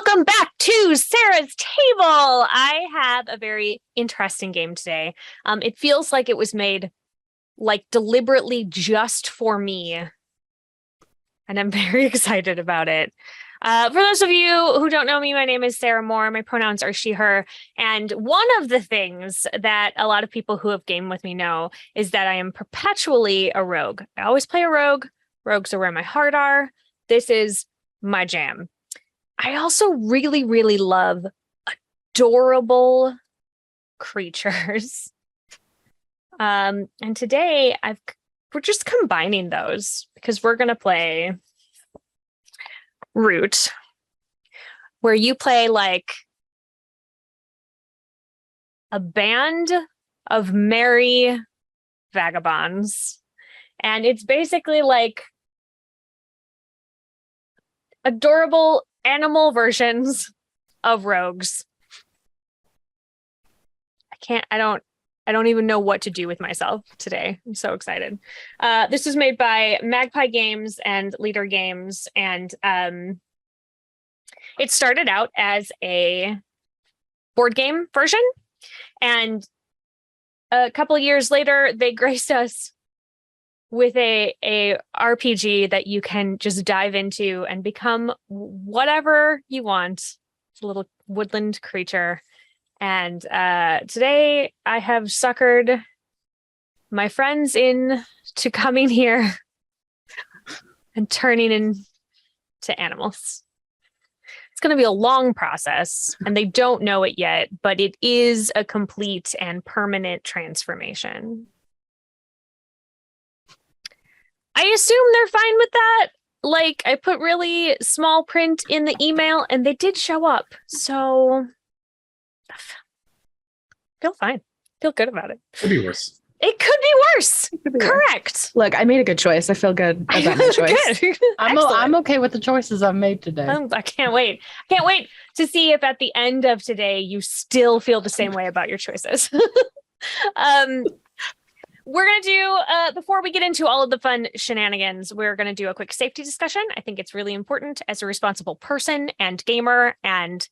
Welcome back to Sarah's Table. I have a very interesting game today. It feels like it was made deliberately just for me, and I'm very excited about it. For those of you who don't know me, my name is Sarah Moore. My pronouns are she, her. And one of the things that a lot of people who have gamed with me know is that I am perpetually a rogue. I always play a rogue. Rogues are where my heart are. This is my jam. I also really, really love adorable creatures. And today we're just combining those because we're going to play Root, where you play like a band of merry vagabonds. And it's basically like adorable animal versions of rogues. I don't even know what to do with myself today. I'm so excited. This was made by Magpie Games and Leader Games, and it started out as a board game version, and a couple of years later, they graced us with a RPG that you can just dive into and become whatever you want. It's a little woodland creature. And today I have suckered my friends in to coming here and turning into animals. It's going to be a long process, and they don't know it yet, but it is a complete and permanent transformation. I assume they're fine with that. Like, I put really small print in the email, and they did show up. So, feel fine. Feel good about it. Could be worse. It could be worse. Correct. Look, I made a good choice. I feel good about my choice. Good. I'm okay with the choices I've made today. I can't wait. I can't wait to see if at the end of today you still feel the same way about your choices. We're going to do, before we get into all of the fun shenanigans, we're going to do a quick safety discussion. I think it's really important as a responsible person and gamer and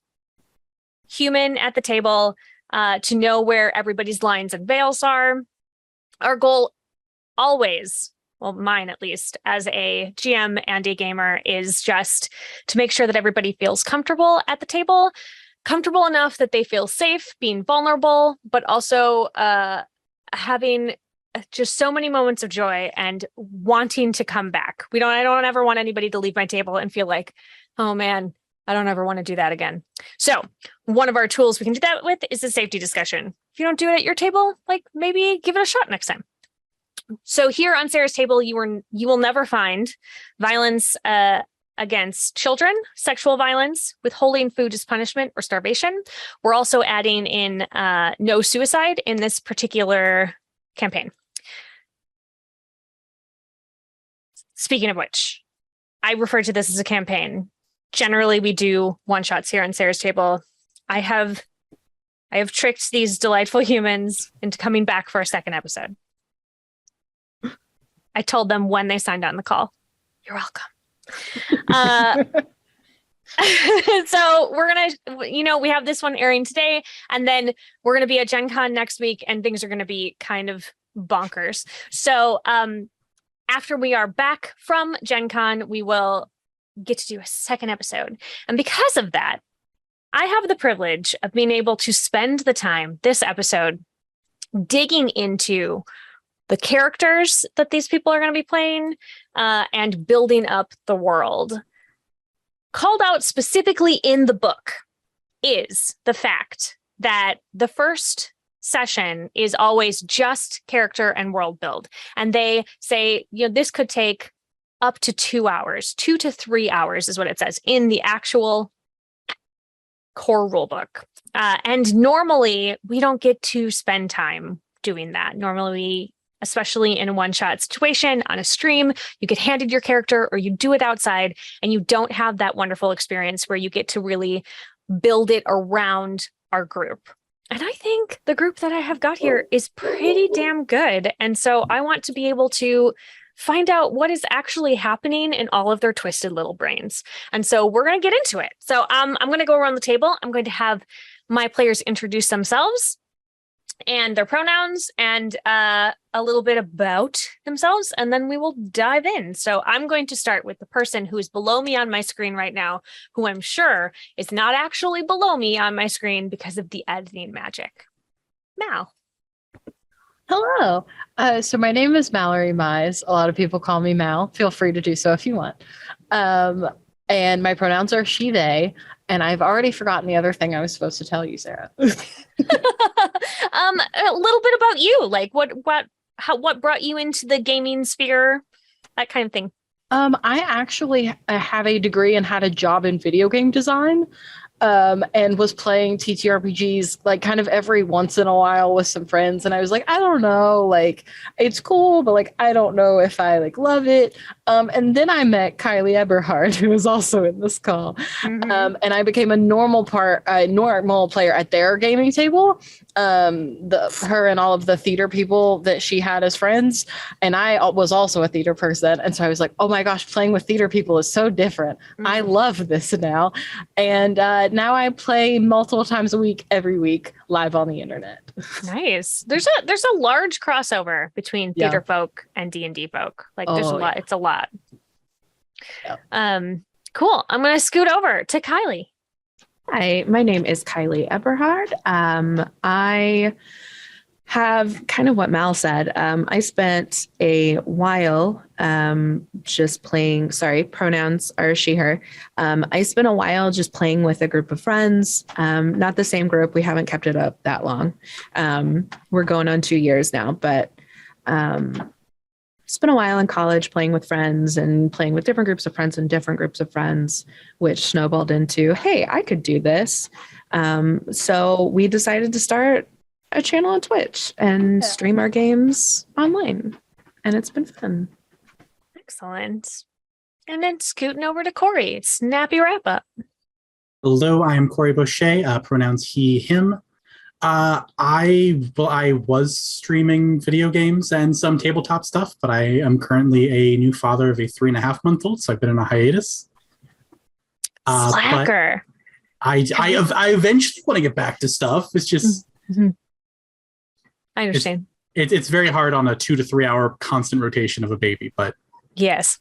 human at the table to know where everybody's lines and veils are. Our goal always, well, mine at least, as a GM and a gamer, is just to make sure that everybody feels comfortable at the table, comfortable enough that they feel safe being vulnerable, but also having just so many moments of joy and wanting to come back. I don't ever want anybody to leave my table and feel like, oh man, I don't ever want to do that again. So one of our tools we can do that with is a safety discussion. If you don't do it at your table, maybe give it a shot next time. So here on Sarah's Table, you will never find violence against children, sexual violence, withholding food as punishment, or starvation. We're also adding in no suicide in this particular campaign. Speaking of which, I refer to this as a campaign. Generally, we do one-shots here on Sarah's Table. I have tricked these delightful humans into coming back for a second episode. I told them when they signed on the call. You're welcome. So we're going to, we have this one airing today, and then we're going to be at Gen Con next week, and things are going to be kind of bonkers. So after we are back from Gen Con, we will get to do a second episode. And because of that, I have the privilege of being able to spend the time this episode digging into the characters that these people are going to be playing and building up the world. Called out specifically in the book is the fact that the first session is always just character and world build. And they say, this could take up to 2 hours, 2 to 3 hours is what it says in the actual core rulebook. And normally we don't get to spend time doing that. Normally, especially in a one-shot situation on a stream, you get handed your character or you do it outside, and you don't have that wonderful experience where you get to really build it around our group. And I think the group that I have got here is pretty damn good. And so I want to be able to find out what is actually happening in all of their twisted little brains. And so we're going to get into it. So I'm going to go around the table. I'm going to have my players introduce themselves and their pronouns and a little bit about themselves, and then we will dive in. So I'm going to start with the person who is below me on my screen right now, who I'm sure is not actually below me on my screen because of the editing magic. Mal. Hello. So my name is Mallorie Mize. A lot of people call me Mal. Feel free to do so if you want. And my pronouns are she, they. And I've already forgotten the other thing I was supposed to tell you, Sarah. A little bit about you, like what brought you into the gaming sphere, that kind of thing. I actually have a degree and had a job in video game design. And was playing TTRPGs like kind of every once in a while with some friends. And I was like, I don't know, like it's cool, but like I don't know if I like love it. And then I met Kiley Eberhard, who was also in this call. And I became a normal player at their gaming table. Her and all of the theater people that she had as friends. And I was also a theater person. And so I was like, oh my gosh, playing with theater people is so different. I love this now. And now I play multiple times a week, every week, live on the internet. Nice. There's a large crossover between theater folk and D&D folk. Like there's a lot. Yeah. It's a lot. Yeah. Cool. I'm going to scoot over to Kiley. Hi, my name is Kiley Eberhard. I have kind of what Mal said. I spent a while just playing, pronouns are she, her. I spent a while just playing with a group of friends, not the same group. We haven't kept it up that long. We're going on 2 years now, but spent a while in college playing with friends and playing with different groups of friends and different groups of friends, which snowballed into, hey, I could do this. So we decided to start a channel on Twitch and stream our games online. And it's been fun. Excellent. And then scooting over to Corey. Snappy wrap up. Hello, I am Corey Boschet, pronouns he, him. I was streaming video games and some tabletop stuff, but I am currently a new father of a 3.5-month-old, so I've been in a hiatus. Slacker. I eventually want to get back to stuff. It's just... I understand. It's very hard on a 2 to 3 hour constant rotation of a baby, but... Yes.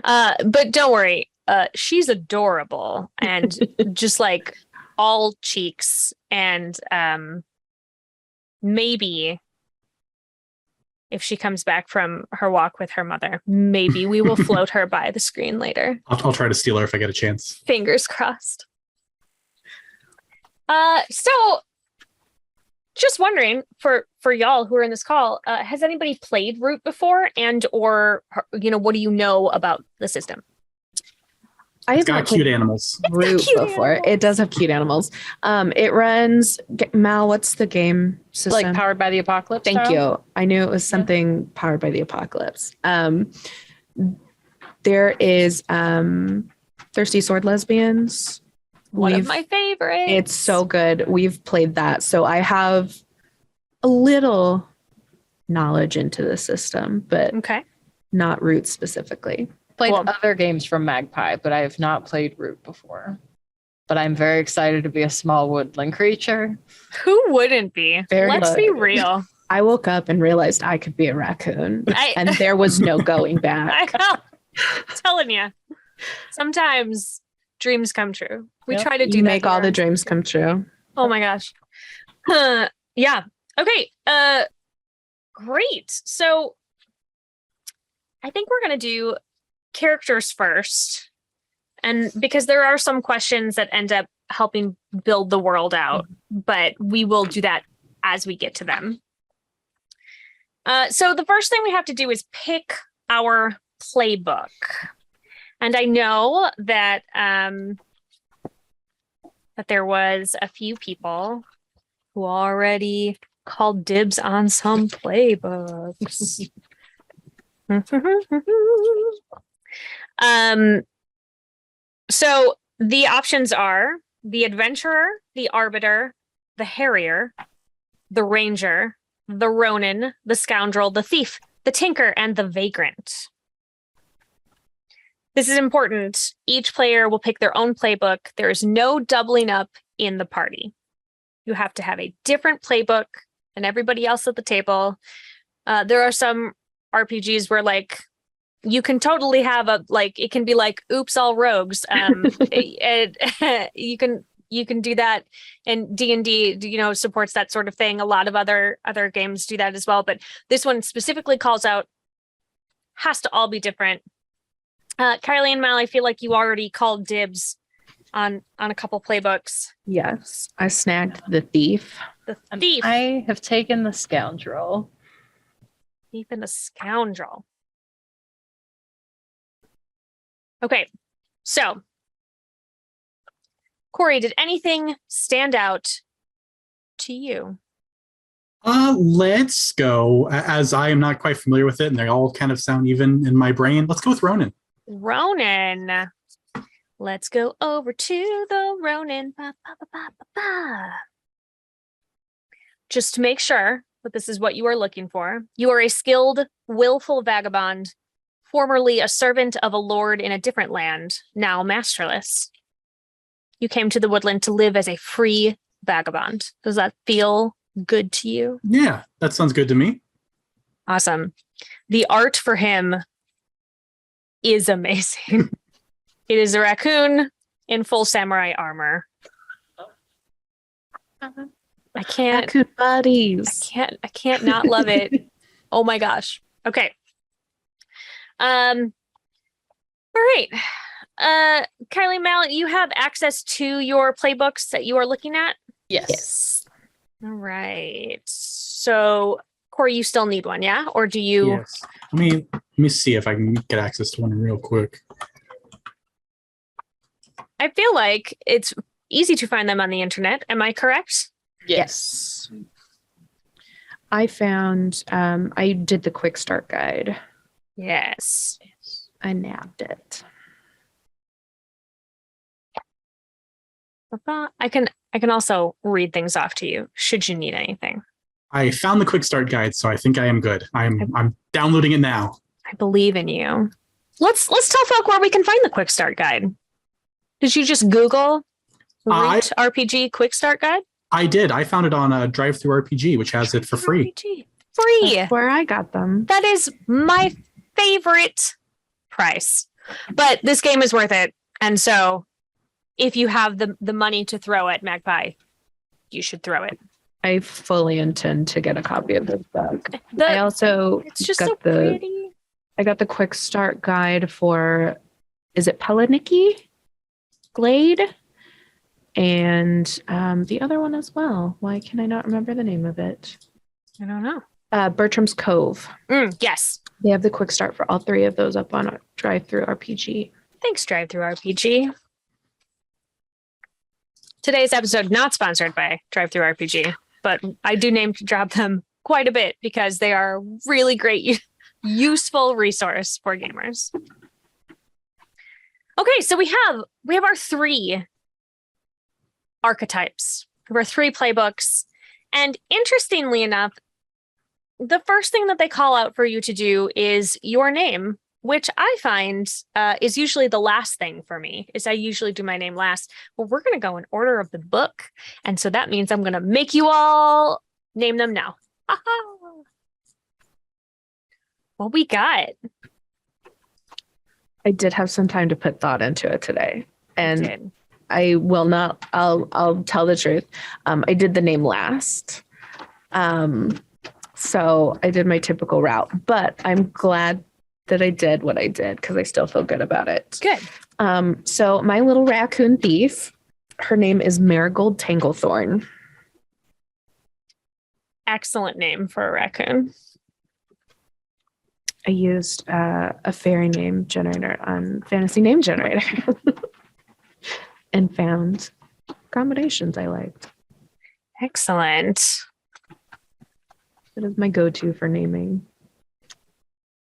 But don't worry. She's adorable and just like all cheeks, and maybe if she comes back from her walk with her mother, maybe we will float her by the screen later. I'll try to steal her if I get a chance. Fingers crossed. So just wondering for y'all who are in this call, has anybody played Root before, and or what do you know about the system? I've got cute animals. Root before. It does have cute animals. It runs Mal. What's the game system? Like Powered by the Apocalypse. Thank you. I knew it was something Powered by the Apocalypse. There is Thirsty Sword Lesbians. One of my favorites. It's so good. We've played that, so I have a little knowledge into the system, but not Root specifically. Played other games from Magpie, but I have not played Root before. But I'm very excited to be a small woodland creature. Who wouldn't be? Let's be real. I woke up and realized I could be a raccoon, and there was no going back. I know. Telling you. Sometimes dreams come true. We try to do that. Make all the dreams come true. Oh my gosh. Yeah. Okay. Great. So I think we're going to do characters first, and because there are some questions that end up helping build the world out, but we will do that as we get to them. So the first thing we have to do is pick our playbook, and I know that that there was a few people who already called dibs on some playbooks. So the options are the Adventurer, the Arbiter, the Harrier, the Ranger, the Ronin, the Scoundrel, the Thief, the Tinker, and the Vagrant. This is important. Each player will pick their own playbook. There is no doubling up in the party. You have to have a different playbook than everybody else at the table. There are some RPGs where like you can totally have it can be like oops all rogues. You can do that, and D&D supports that sort of thing. A lot of other games do that as well, but this one specifically calls out has to all be different. Kiley and Mal, I feel like you already called dibs on a couple playbooks. Yes, I snagged the Thief. The Thief. I have taken the Scoundrel. Thief and the Scoundrel. Okay, so Corey, did anything stand out to you? Let's go, as I am not quite familiar with it, and they all kind of sound even in my brain. Let's go with Ronin. Ronin. Let's go over to the Ronin. Ba, ba, ba, ba, ba, ba. Just to make sure that this is what you are looking for. You are a skilled, willful vagabond, formerly a servant of a lord in a different land, now masterless. You came to the woodland to live as a free vagabond. Does that feel good to you? Yeah, that sounds good to me. Awesome. The art for him is amazing. It is a raccoon in full samurai armor. I can't. Raccoon buddies. I can't not love it. Oh my gosh. Okay. All right. Kiley, Mal, you have access to your playbooks that you are looking at? Yes. All right. So, Corey, you still need one, yeah? Or do you? Yes. Let me see if I can get access to one real quick. I feel like it's easy to find them on the internet. Am I correct? Yes. I found, I did the quick start guide. Yes. I nabbed it. I can also read things off to you should you need anything. I found the quick start guide, so I think I am good. I'm downloading it now. I believe in you. Let's tell folk where we can find the quick start guide. Did you just Google Root RPG quick start guide? I did. I found it on a Drive Through RPG, which has it for free. Free. That's where I got them. That is my favorite price. But this game is worth it. And so if you have the money to throw at Magpie, you should throw it. I fully intend to get a copy of this book. I also It's just got so pretty. I got the quick start guide for, is it Pelaniki Glade? And the other one as well. Why can I not remember the name of it? I don't know. Bertram's Cove. Yes. They have the quick start for all three of those up on Drive Through RPG. Thanks, Drive Through RPG. Today's episode not sponsored by Drive Through RPG, but I do name drop them quite a bit because they are a really great, useful resource for gamers. Okay, so we have our three archetypes. We have our three playbooks, and interestingly enough, the first thing that they call out for you to do is your name, which I find is usually the last thing for me, is I usually do my name last. Well, we're going to go in order of the book. And so that means I'm going to make you all name them now. What we got? I did have some time to put thought into it today. And I will not, I'll tell the truth. I did the name last. So I did my typical route, but I'm glad that I did what I did because I still feel good about it. Good. So my little raccoon thief, her name is Marigold Tanglethorn. Excellent name for a raccoon. I used a fairy name generator on Fantasy Name Generator and found combinations I liked. Excellent. That is my go-to for naming.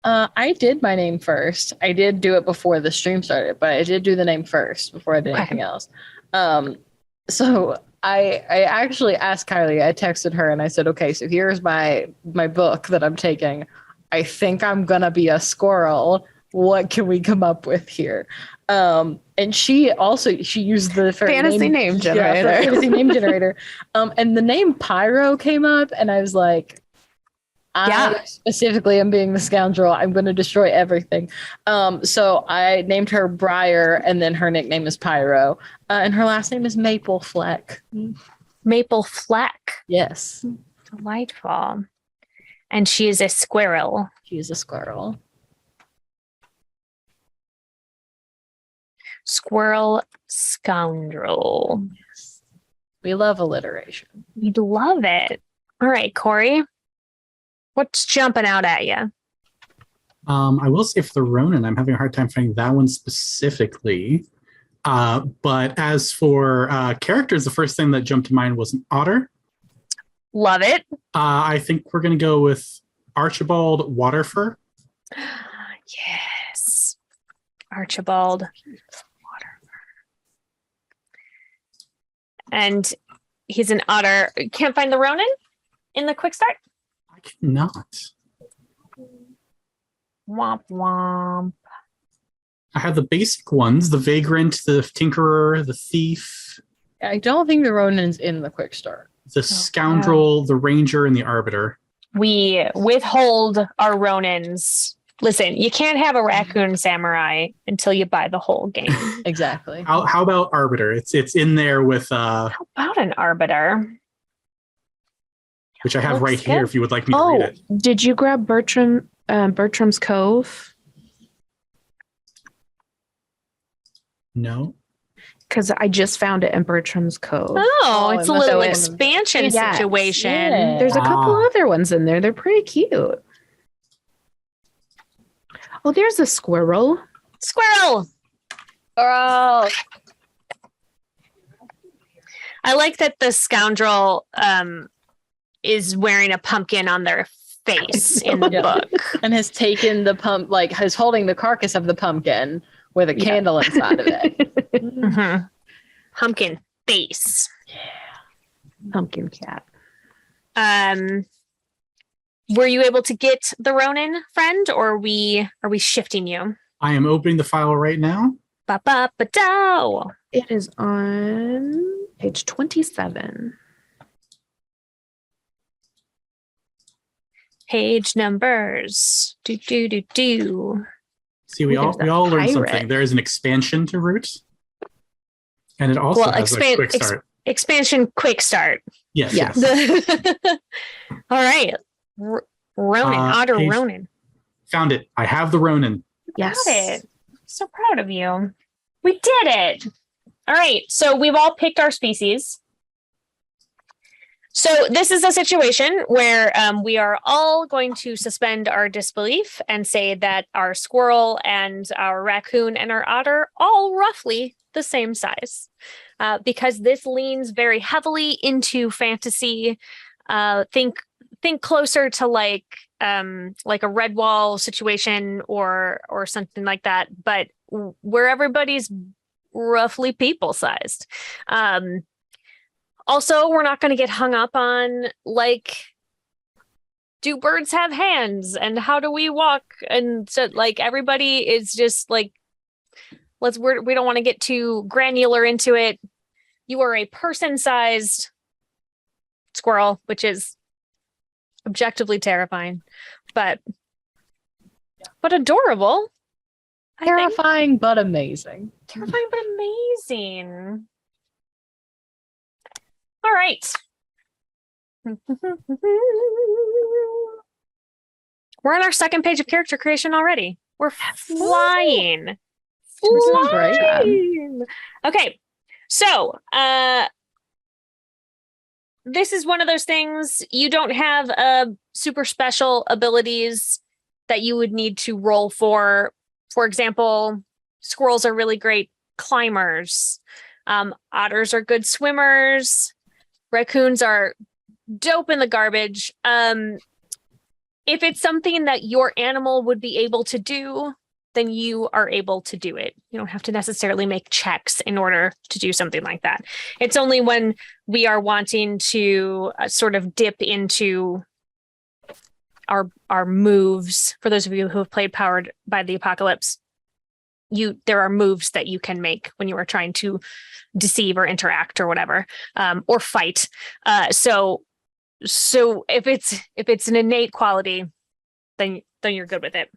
I did my name first. I did do it before the stream started, but I did do the name first before I did anything else. So I actually asked Kiley, I texted her and I said, okay, so here's my book that I'm taking. I think I'm gonna be a squirrel. What can we come up with here? And she used the Fantasy name generator. fantasy name generator. And the name Pyro came up, and I was like, I specifically am being the scoundrel. I'm going to destroy everything. So I named her Briar, and then her nickname is Pyro, and her last name is Maple Fleck. Maple Fleck. Yes, Delightful. And she is a squirrel. she is a squirrel. Squirrel scoundrel. We love alliteration. You'd love it. All right, Corey. What's jumping out at you? I will say for the Ronin, I'm having a hard time finding that one specifically. But as for characters, the first thing that jumped to mind was an otter. Love it. I think we're going to go with Archibald Waterfur. Yes. Archibald Waterfur. And he's an otter. Can't find the Ronin in the quick start? I cannot. Womp womp. I have the basic ones, the Vagrant, the Tinkerer, the Thief, I don't think the Ronin's in the quick start. the Scoundrel, the Ranger, and the Arbiter. We withhold our Ronins. Listen, you can't have a raccoon samurai until you buy the whole game. Exactly. How about Arbiter? It's in there with How about an arbiter? which I have Looks right here good. if you would like me to read Oh, it. did you grab Bertram's Cove? No. Because I just found it in Bertram's Cove. Oh, it's a it must little be one of expansion Yes. situation. Yeah. There's a couple Ah. other ones in there. They're pretty cute. Oh, there's a squirrel. Squirrel. Oh. I like that the scoundrel is wearing a pumpkin on their face in the Yeah. book. And has taken the has holding the carcass of the pumpkin with a candle inside of it. Mhm. Pumpkin face. Pumpkin cat. Were you able to get the Ronin, friend, or are we shifting you? I am opening the file right now. Ba ba ba do. It is on page 27. Page numbers. Do do do do. See, we Ooh, all there's a learned pirate. something. There is an expansion to Root. And it also Well, has a quick start. Expansion quick start. Yes, Yes. yes. All right. Ronin, Otter page- Ronin. Found it. I have the Ronin. Yes. Got it. So proud of you. We did it. All right. So we've all picked our species. So this is a situation where we are all going to suspend our disbelief and say that our squirrel and our raccoon and our otter all roughly the same size, because this leans very heavily into fantasy. Think closer to like a Redwall situation or something like that, but where everybody's roughly people sized. Also, we're not going to get hung up on like, do birds have hands and how do we walk? And so like everybody is just like, we don't want to get too granular into it. You are a person-sized squirrel, which is objectively terrifying, but adorable. I think. Terrifying but amazing. Terrifying but amazing. All right. We're on our second page of character creation already. We're flying. Doing great. Flying. Okay. So, this is one of those things you don't have super special abilities that you would need to roll for. For example, squirrels are really great climbers. Otters are good swimmers. Raccoons are dope in the garbage. If it's something that your animal would be able to do, then you are able to do it. You don't have to necessarily make checks in order to do something like that. It's only when we are wanting to sort of dip into our moves. For those of you who have played Powered by the Apocalypse, there are moves that you can make when you are trying to deceive or interact or whatever, or fight. So if it's an innate quality, then you're good with it.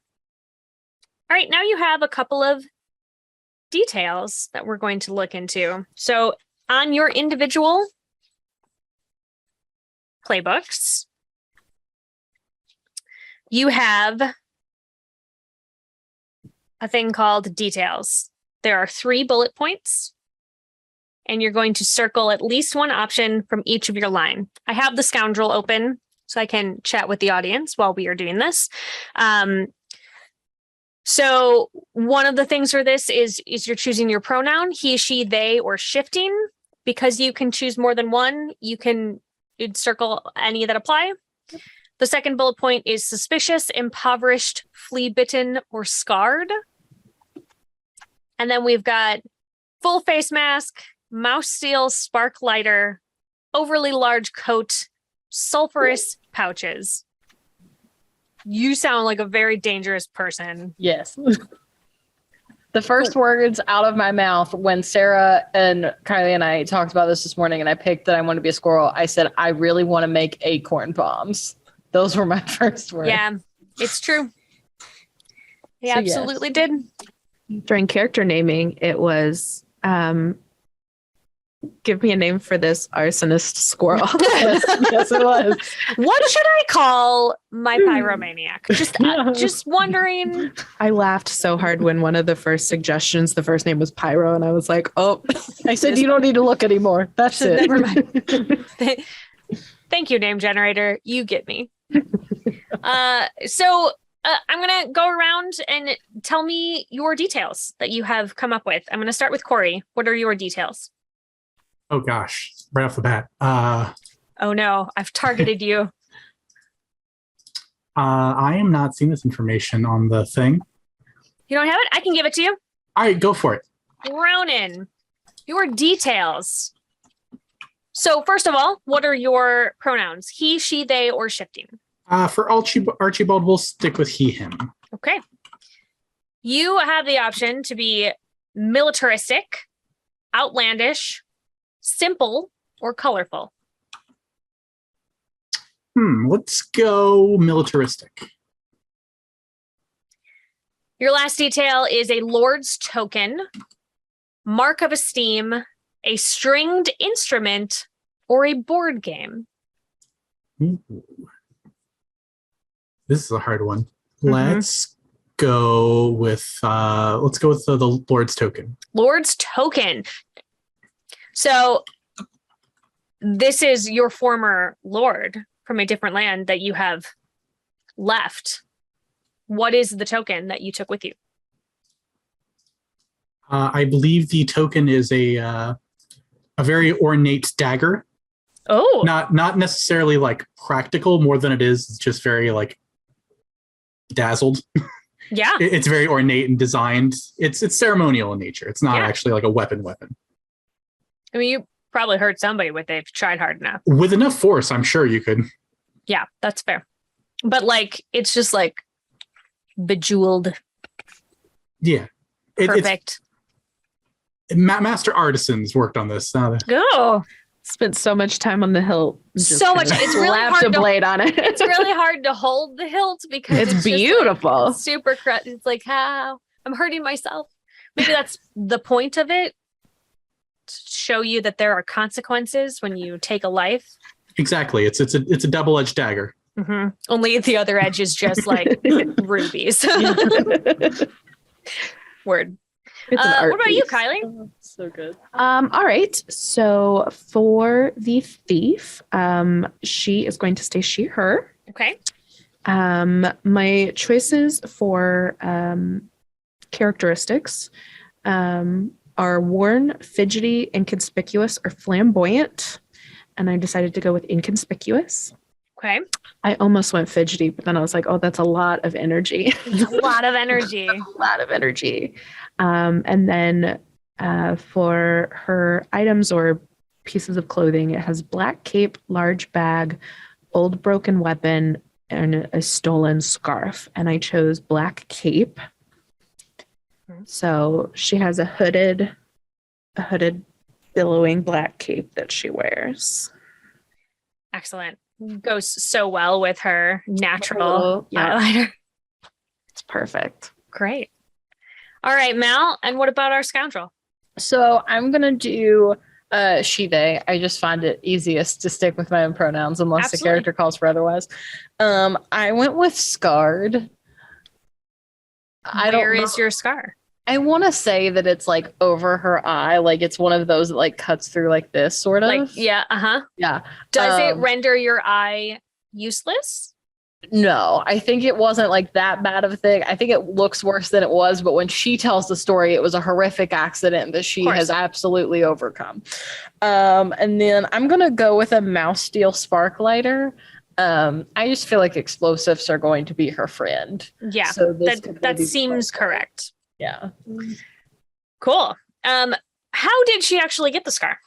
All right, now you have a couple of details that we're going to look into. So on your individual playbooks, you have a thing called details. There are 3 bullet points, and you're going to circle at least one option from each of your line. I have the scoundrel open so I can chat with the audience while we are doing this. So one of the things for this is you're choosing your pronoun, he, she, they, or shifting. Because you can choose more than one, you'd circle any that apply. The second bullet point is suspicious, impoverished, flea-bitten, or scarred. And then we've got full face mask, mouse steel, spark lighter, overly large coat, sulfurous pouches. You sound like a very dangerous person. Yes. The first words out of my mouth when Sarah and Kylie and I talked about this morning and I picked that I want to be a squirrel, I said, I really want to make acorn bombs. Those were my first words. Yeah, it's true. He So, absolutely did. During character naming, it was give me a name for this arsonist squirrel. Yes, it was. What should I call my pyromaniac? Just wondering. I laughed so hard when one of the first suggestions, the first name was Pyro, and I was like, oh. I said, you don't need to look anymore. That's it. Never mind. Thank you, name generator. You get me. So I'm going to go around and tell me your details that you have come up with. I'm going to start with Corey. What are your details? Oh gosh, right off the bat. Oh no, I've targeted you. I am not seeing this information on the thing. You don't have it? I can give it to you. All right, go for it. Ronan, your details. So first of all, what are your pronouns? He, she, they, or shifting? For Archibald, we'll stick with he, him. Okay. You have the option to be militaristic, outlandish, simple, or colorful. Let's go militaristic. Your last detail is a lord's token, mark of esteem, a stringed instrument, or a board game. Ooh. This is a hard one. Let's go with the Lord's token. Lord's token. So this is your former lord from a different land that you have left. What is the token that you took with you? I believe the token is a very ornate dagger. Oh, Not necessarily like practical, more than it is. It's just very like dazzled. yeah. It's very ornate and designed. It's ceremonial in nature. It's not actually like a weapon. I mean, you probably hurt somebody with it if you tried hard enough. With enough force, I'm sure you could. Yeah, that's fair. But like, it's just like bejeweled. Yeah. Perfect. Master artisans worked on this. Go. Spent so much time on the hilt. So much. It's really slapped hard a blade on it. It's really hard to hold the hilt because It's just, beautiful. like, super it's like how I'm hurting myself. Maybe that's the point of it. To show you that there are consequences when you take a life. Exactly. It's a double-edged dagger. Mm-hmm. Only the other edge is just like rubies. Word. It's an art What about you, piece. Kylie? Oh, so good. All right. So for the thief, she is going to stay she, her. Okay. My choices for characteristics are worn, fidgety, inconspicuous, or flamboyant. And I decided to go with inconspicuous. Okay. I almost went fidgety, but then I was like, oh, that's a lot of energy. It's a lot of energy. A lot of energy. And then for her items or pieces of clothing, it has black cape, large bag, old broken weapon, and a stolen scarf, and I chose black cape. So she has a hooded billowing black cape that she wears. Excellent. Goes so well with her natural Oh, yeah. highlighter. It's perfect. Great. All right, Mal. And what about our scoundrel? So I'm gonna do she, they. I just find it easiest to stick with my own pronouns unless Absolutely. the character calls for otherwise. I went with scarred. Where is your scar? I want to say that it's like over her eye, like it's one of those that like cuts through like this sort of. Like, yeah, Yeah. Does it render your eye useless? No, I think it wasn't like that bad of a thing. I think it looks worse than it was, but when she tells the story, it was a horrific accident that she has absolutely overcome. And then I'm gonna go with a mouse steel spark lighter. I just feel like explosives are going to be her friend. Yeah, So that seems correct. Yeah. Cool. How did she actually get the scar?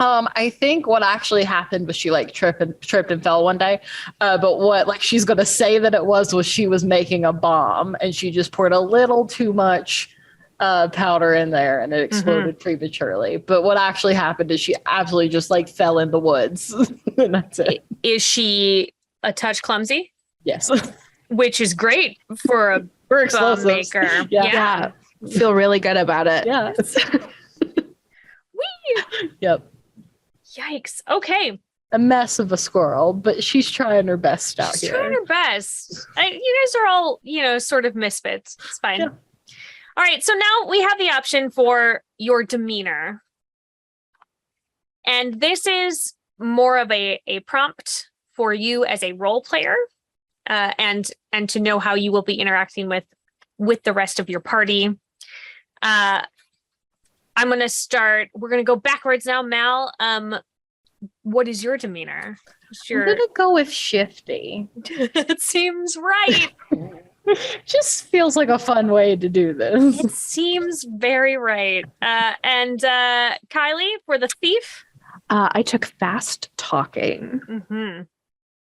I think what actually happened was she like tripped and fell one day. But what like she's gonna say that it was she was making a bomb and she just poured a little too much powder in there and it exploded prematurely. But what actually happened is she absolutely just like fell in the woods. And that's it. Is she a touch clumsy? Yes. Which is great for a For bomb explosives. maker. Yeah. Feel really good about it. Yeah. Whee! Yep. Yikes. Okay. A mess of a squirrel, but she's trying her best out She's here. trying her best. You guys are all, sort of misfits. It's fine. Yeah. All right. So now we have the option for your demeanor. And this is more of a prompt for you as a role player and to know how you will be interacting with the rest of your party. I'm going to start. We're going to go backwards now. Mal, what is your demeanor? I'm going to go with shifty. It seems right. Just feels like a fun way to do this. It seems very right. And Kiley, for the thief? I took fast talking. Mm-hmm.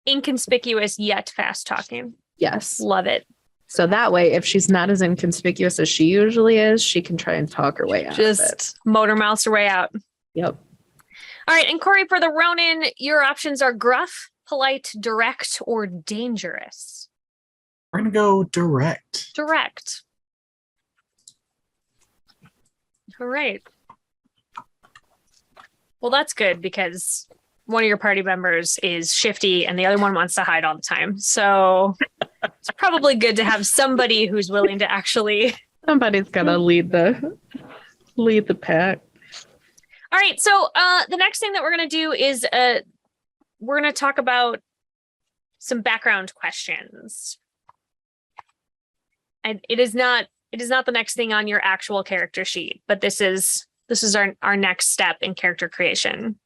Inconspicuous yet fast talking. Yes. Love it. So that way, if she's not as inconspicuous as she usually is, she can try and talk her way out of it. Just motor mouse her way out. Yep. All right. And Corey, for the Ronin, your options are gruff, polite, direct, or dangerous. We're going to go direct. Direct. All right. Well, that's good because one of your party members is shifty and the other one wants to hide all the time. So it's probably good to have somebody who's willing to actually. Somebody's gotta lead the pack. All right. So the next thing that we're going to do is we're going to talk about some background questions. And it is not the next thing on your actual character sheet, but this is our next step in character creation.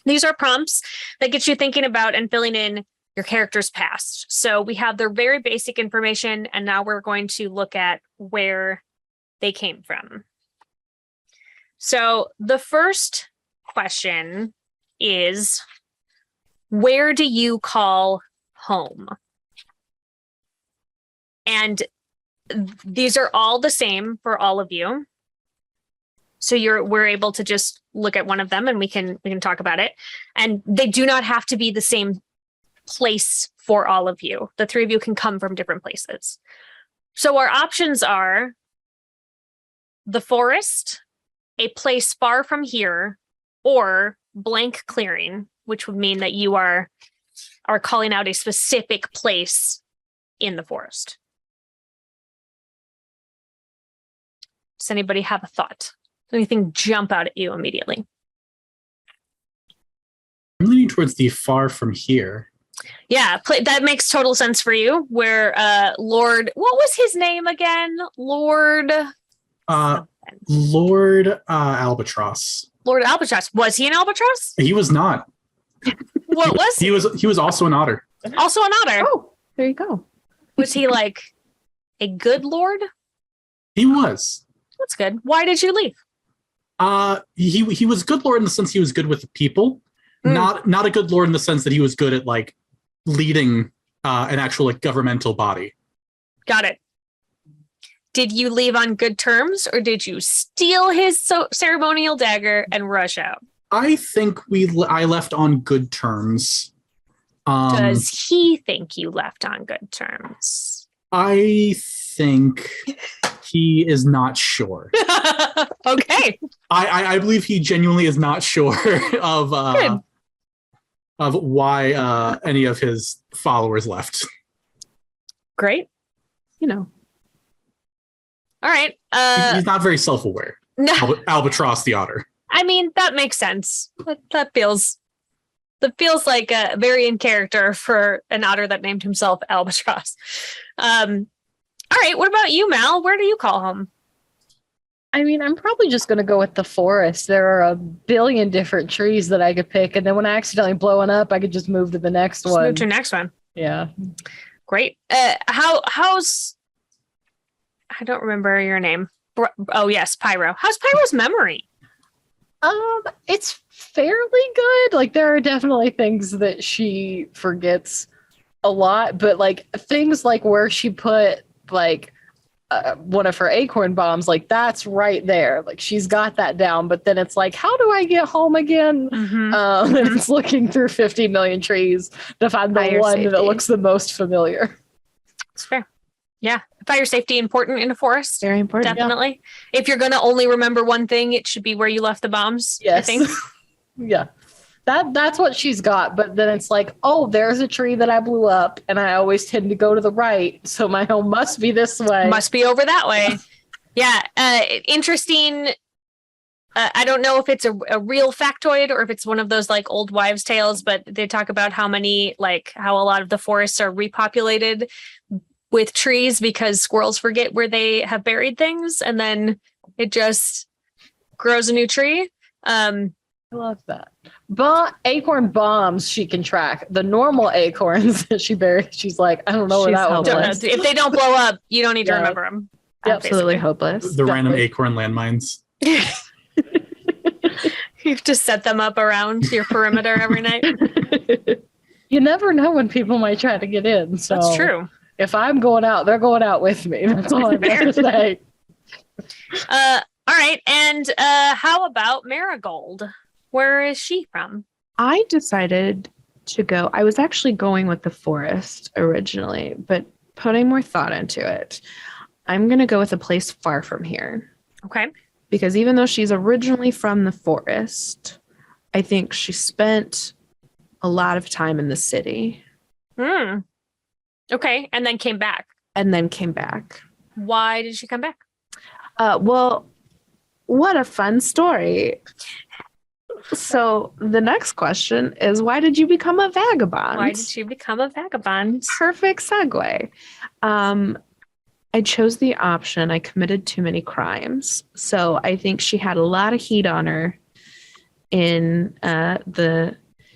These are prompts that get you thinking about and filling in your character's past. So we have their very basic information, and now we're going to look at where they came from. So the first question is, where do you call home? And these are all the same for all of you. So we're able to just look at one of them and we can talk about it. And they do not have to be the same place for all of you. The three of you can come from different places. So our options are the forest, a place far from here, or blank clearing, which would mean that you are calling out a specific place in the forest. Does anybody have a thought? Does anything jump out at you immediately? I'm leaning towards the far from here. Yeah, that makes total sense for you. Where Lord, what was his name again? Lord Albatross. Lord Albatross. Was he an albatross? He was not. What was he? He was also an otter. Also an otter. Oh, there you go. Was he like a good lord? He was. That's good. Why did you leave? He was good lord in the sense he was good with the people. Not a good lord in the sense that he was good at like leading an actual like governmental body. Got it. Did you leave on good terms, or did you steal his ceremonial dagger and rush out? I think I left on good terms. Does he think you left on good terms? I think he is not sure. Okay. I believe he genuinely is not sure of why any of his followers left. Great. You know. All right. He's not very self-aware. No. Albatross the otter. I mean, that makes sense. That feels like a very in character for an otter that named himself Albatross. All right. What about you, Mal? Where do you call home? I mean, I'm probably just going to go with the forest. There are a billion different trees that I could pick. And then when I accidentally blow one up, I could just move to the next one. Move to the next one. Yeah. Great. How's... I don't remember your name. Oh, yes, Pyro. How's Pyro's memory? It's fairly good. Like, there are definitely things that she forgets a lot, but like things like where she put like one of her acorn bombs, like that's right there. Like she's got that down, but then it's like, how do I get home again? Mm-hmm. And it's looking through 50 million trees to find the Fire one safety. that looks the most familiar. It's fair. Yeah. Fire safety important in a forest. Very important. Definitely. If you're going to only remember one thing, it should be where you left the bombs. Yes. I think. Yeah. That's what she's got. But then it's like, oh, there's a tree that I blew up and I always tend to go to the right. So my home must be this way. Must be over that way. Yeah. Interesting. I don't know if it's a real factoid or if it's one of those like old wives' tales, but they talk about how a lot of the forests are repopulated with trees because squirrels forget where they have buried things and then it just grows a new tree. I love that. But acorn bombs she can track. The normal acorns that she buried, she's like, I don't know where She's that one helpless. was. If they don't blow up, you don't need to Yeah. remember them. Absolutely hopeless. The random acorn landmines. You have to set them up around your perimeter every night. You never know when people might try to get in. So That's true. If I'm going out, they're going out with me. That's all I'm going to say. All right. And how about Marigold? Where is she from? I decided to go. I was actually going with the forest originally, but putting more thought into it, I'm going to go with a place far from here. Okay. Because even though she's originally from the forest, I think she spent a lot of time in the city Okay. And then came back. and then came back. Why did she come back? Well, what a fun story. So the next question is, why did you become a vagabond? Why did she become a vagabond? Perfect segue. I chose the option. I committed too many crimes. So I think she had a lot of heat on her in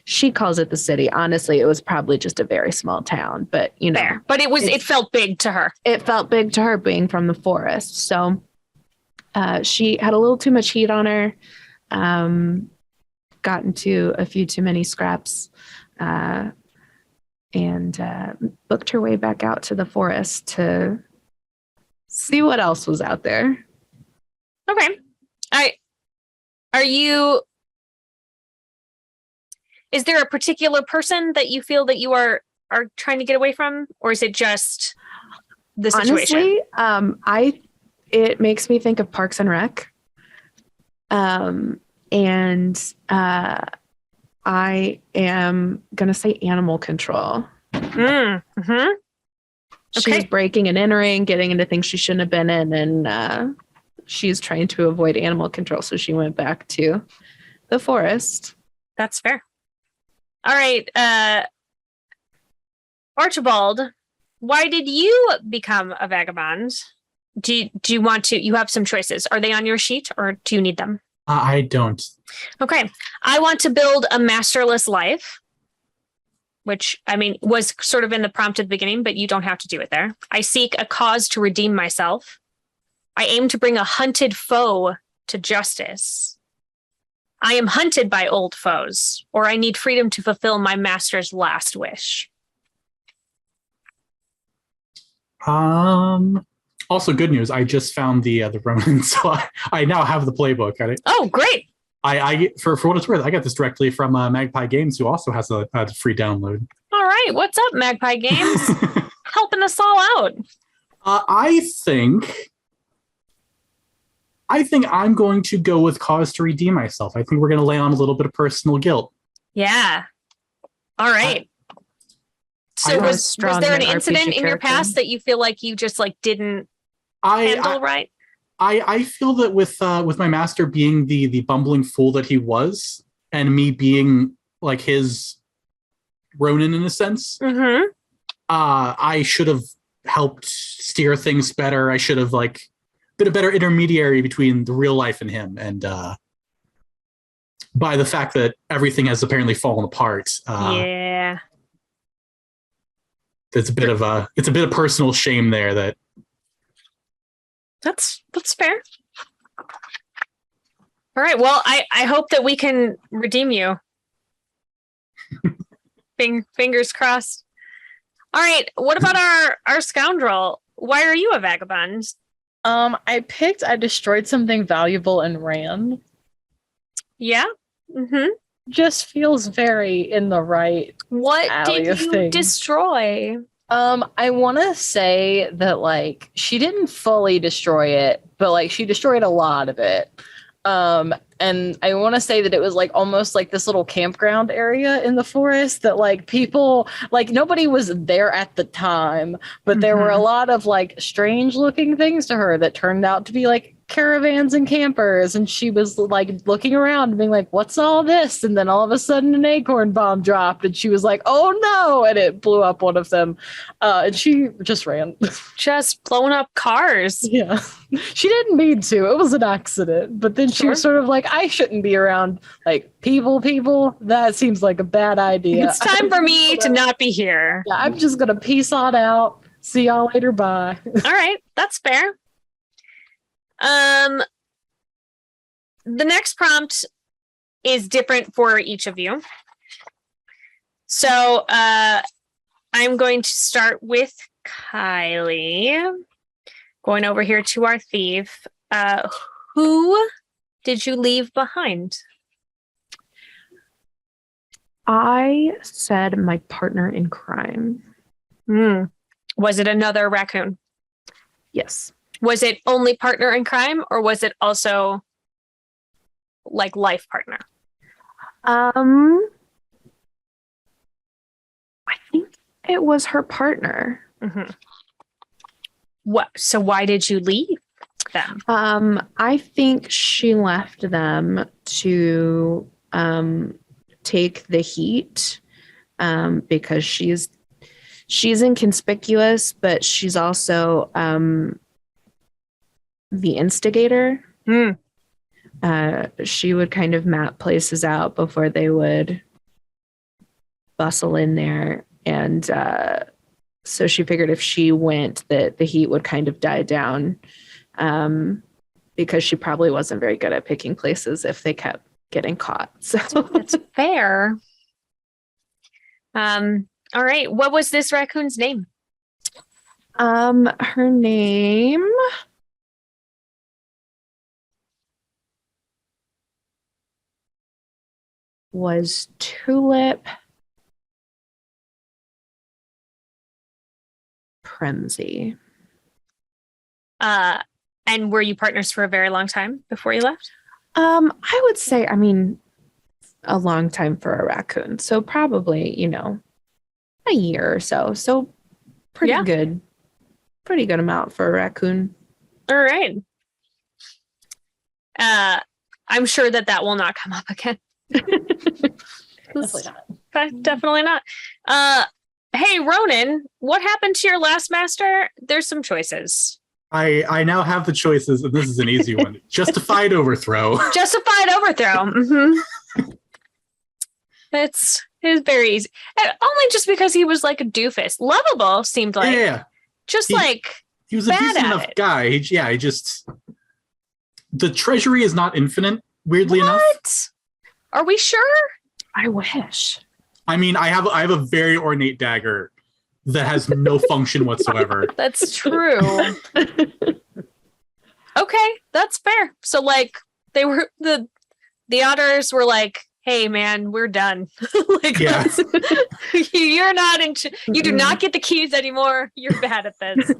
she calls it the city. Honestly, it was probably just a very small town, but you know. There. But it felt big to her. It felt big to her being from the forest. So she had a little too much heat on her, got into a few too many scraps, and booked her way back out to the forest to see what else was out there. Okay. Is there a particular person that you feel that you are trying to get away from, or is it just the situation? Honestly, it makes me think of Parks and Rec. And I am gonna say animal control. Mm-hmm. She's Okay. breaking and entering, getting into things she shouldn't have been in, and she's trying to avoid animal control. So she went back to the forest. That's fair. All right. Archibald, why did you become a vagabond? Do you want to? You have some choices. Are they on your sheet, or do you need them? I don't. Okay. I want to build a masterless life, which, I mean, was sort of in the prompt at the beginning, but you don't have to do it there. I seek a cause to redeem myself. I aim to bring a hunted foe to justice. I am hunted by old foes, or I need freedom to fulfill my master's last wish. Also, good news. I just found the Ronin, so I now have the playbook. Oh, great! I for what it's worth, I got this directly from Magpie Games, who also has a free download. All right, what's up, Magpie Games? Helping us all out. I think I'm going to go with Cause to Redeem Myself. I think we're going to lay on a little bit of personal guilt. Yeah. All right. So was there an incident in your past that you feel like you just like didn't handle right? I feel that with my master being the bumbling fool that he was, and me being like his Ronin in a sense, I should have helped steer things better. I should have like been a better intermediary between the real life and him. And by the fact that everything has apparently fallen apart, yeah, it's a bit of personal shame there. That's fair. All right. Well, I hope that we can redeem you. Fingers crossed. All right. What about our scoundrel? Why are you a vagabond? I destroyed something valuable and ran. Yeah. Mm-hmm. Just feels very in the right. What did you destroy? I want to say that like she didn't fully destroy it, but like she destroyed a lot of it. And I want to say that it was like almost like this little campground area in the forest that like people, like nobody was there at the time, but there were a lot of like strange looking things to her that turned out to be like caravans and campers. And she was like looking around and being like, what's all this? And then all of a sudden an acorn bomb dropped and she was like, oh no. And it blew up one of them. And she just ran. Just blowing up cars. Yeah. She didn't mean to. It was an accident. But then she was sort of like, I shouldn't be around like people. That seems like a bad idea. It's time for me to not be here. Yeah, I'm just going to peace on out. See y'all later. Bye. All right. That's fair. The next prompt is different for each of you. So I'm going to start with Kiley. Going over here to our thief. Who did you leave behind? I said my partner in crime. Was it another raccoon? Yes. Was it only partner in crime, or was it also like life partner? I think it was her partner. What? So why did you leave them? I think she left them to take the heat because she's inconspicuous, but she's also the instigator. She would kind of map places out before they would bustle in there. And so she figured if she went, that the heat would kind of die down because she probably wasn't very good at picking places if they kept getting caught. So that's fair. All right. What was this raccoon's name? Her name was Tulip Premsey. And were you partners for a very long time before you left? I would say, a long time for a raccoon. So probably, a year or so. So pretty good amount for a raccoon. All right. I'm sure that will not come up again. Definitely not. Hey, Ronan, what happened to your last master? There's some choices. I now have the choices, and this is an easy one. Justified overthrow. Justified overthrow. It's very easy. And only just because he was like a doofus. Lovable seemed like. Yeah. He was a decent enough guy. He just the treasury is not infinite, weirdly enough. Are we sure? I wish. I have a very ornate dagger that has no function whatsoever. That's true. Okay, that's fair. So like they were the otters were like, "Hey man, we're done. Like Yeah. you're not you do not get the keys anymore. You're bad at this."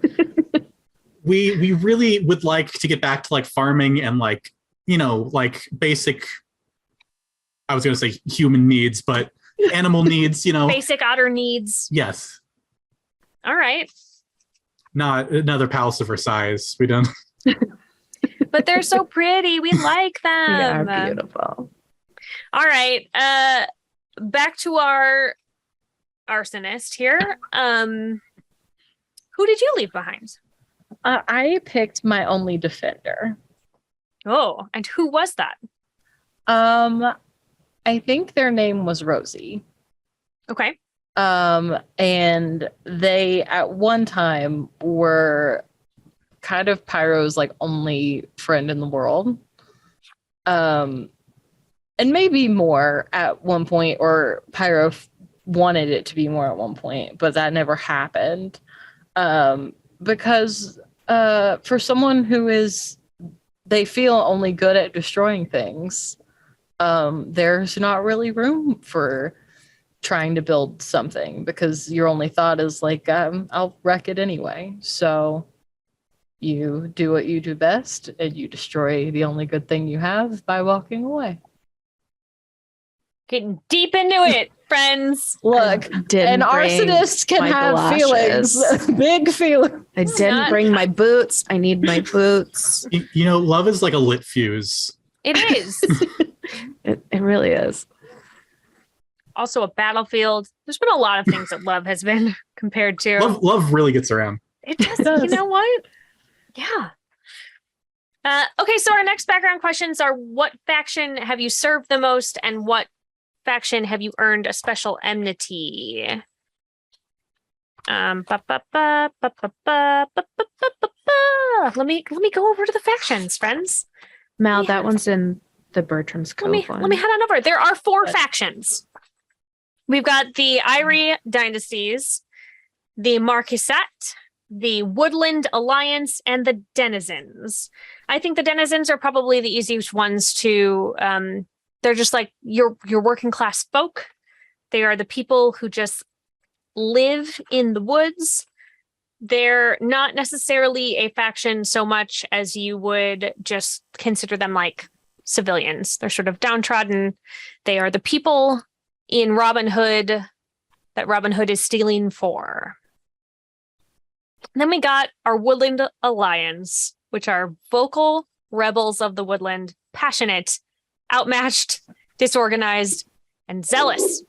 We really would like to get back to like farming and like, like basic, I was going to say human needs, but animal needs, Basic otter needs. Yes. All right. Not another Palace of Versailles. We don't. But they're so pretty. We like them. Yeah, beautiful. All right. Back to our arsonist here. Who did you leave behind? I picked my only defender. Oh, and who was that? I think their name was Rosie. Okay. And they at one time were kind of Pyro's like only friend in the world. And maybe more at one point, or Pyro wanted it to be more at one point, but that never happened. Because for someone who is, they feel only good at destroying things, there's not really room for trying to build something, because your only thought is like, I'll wreck it anyway. So you do what you do best, and you destroy the only good thing you have by walking away. Getting deep into it, friends. Look, an arsonist can have feelings, big feelings. I didn't bring my boots. I need my boots. Love is like a lit fuse. It is. It really is. Also a battlefield. There's been a lot of things that love has been compared to. Love really gets around. It does. You know what? Yeah. Okay, so our next background questions are: what faction have you served the most, and what faction have you earned a special enmity? Let me go over to the factions, friends. Mal, that one's in the Bertram's Cove one. Let me head on over. There are 4 factions. We've got the Eyrie dynasties, the Marquisate, the Woodland Alliance, and the Denizens. I think the Denizens are probably the easiest ones to. They're just like your working class folk. They are the people who just live in the woods. They're not necessarily a faction so much as you would just consider them like civilians. They're sort of downtrodden. They are the people in Robin Hood that Robin Hood is stealing for. And then we got our Woodland Alliance, which are vocal rebels of the woodland, passionate, outmatched, disorganized, and zealous.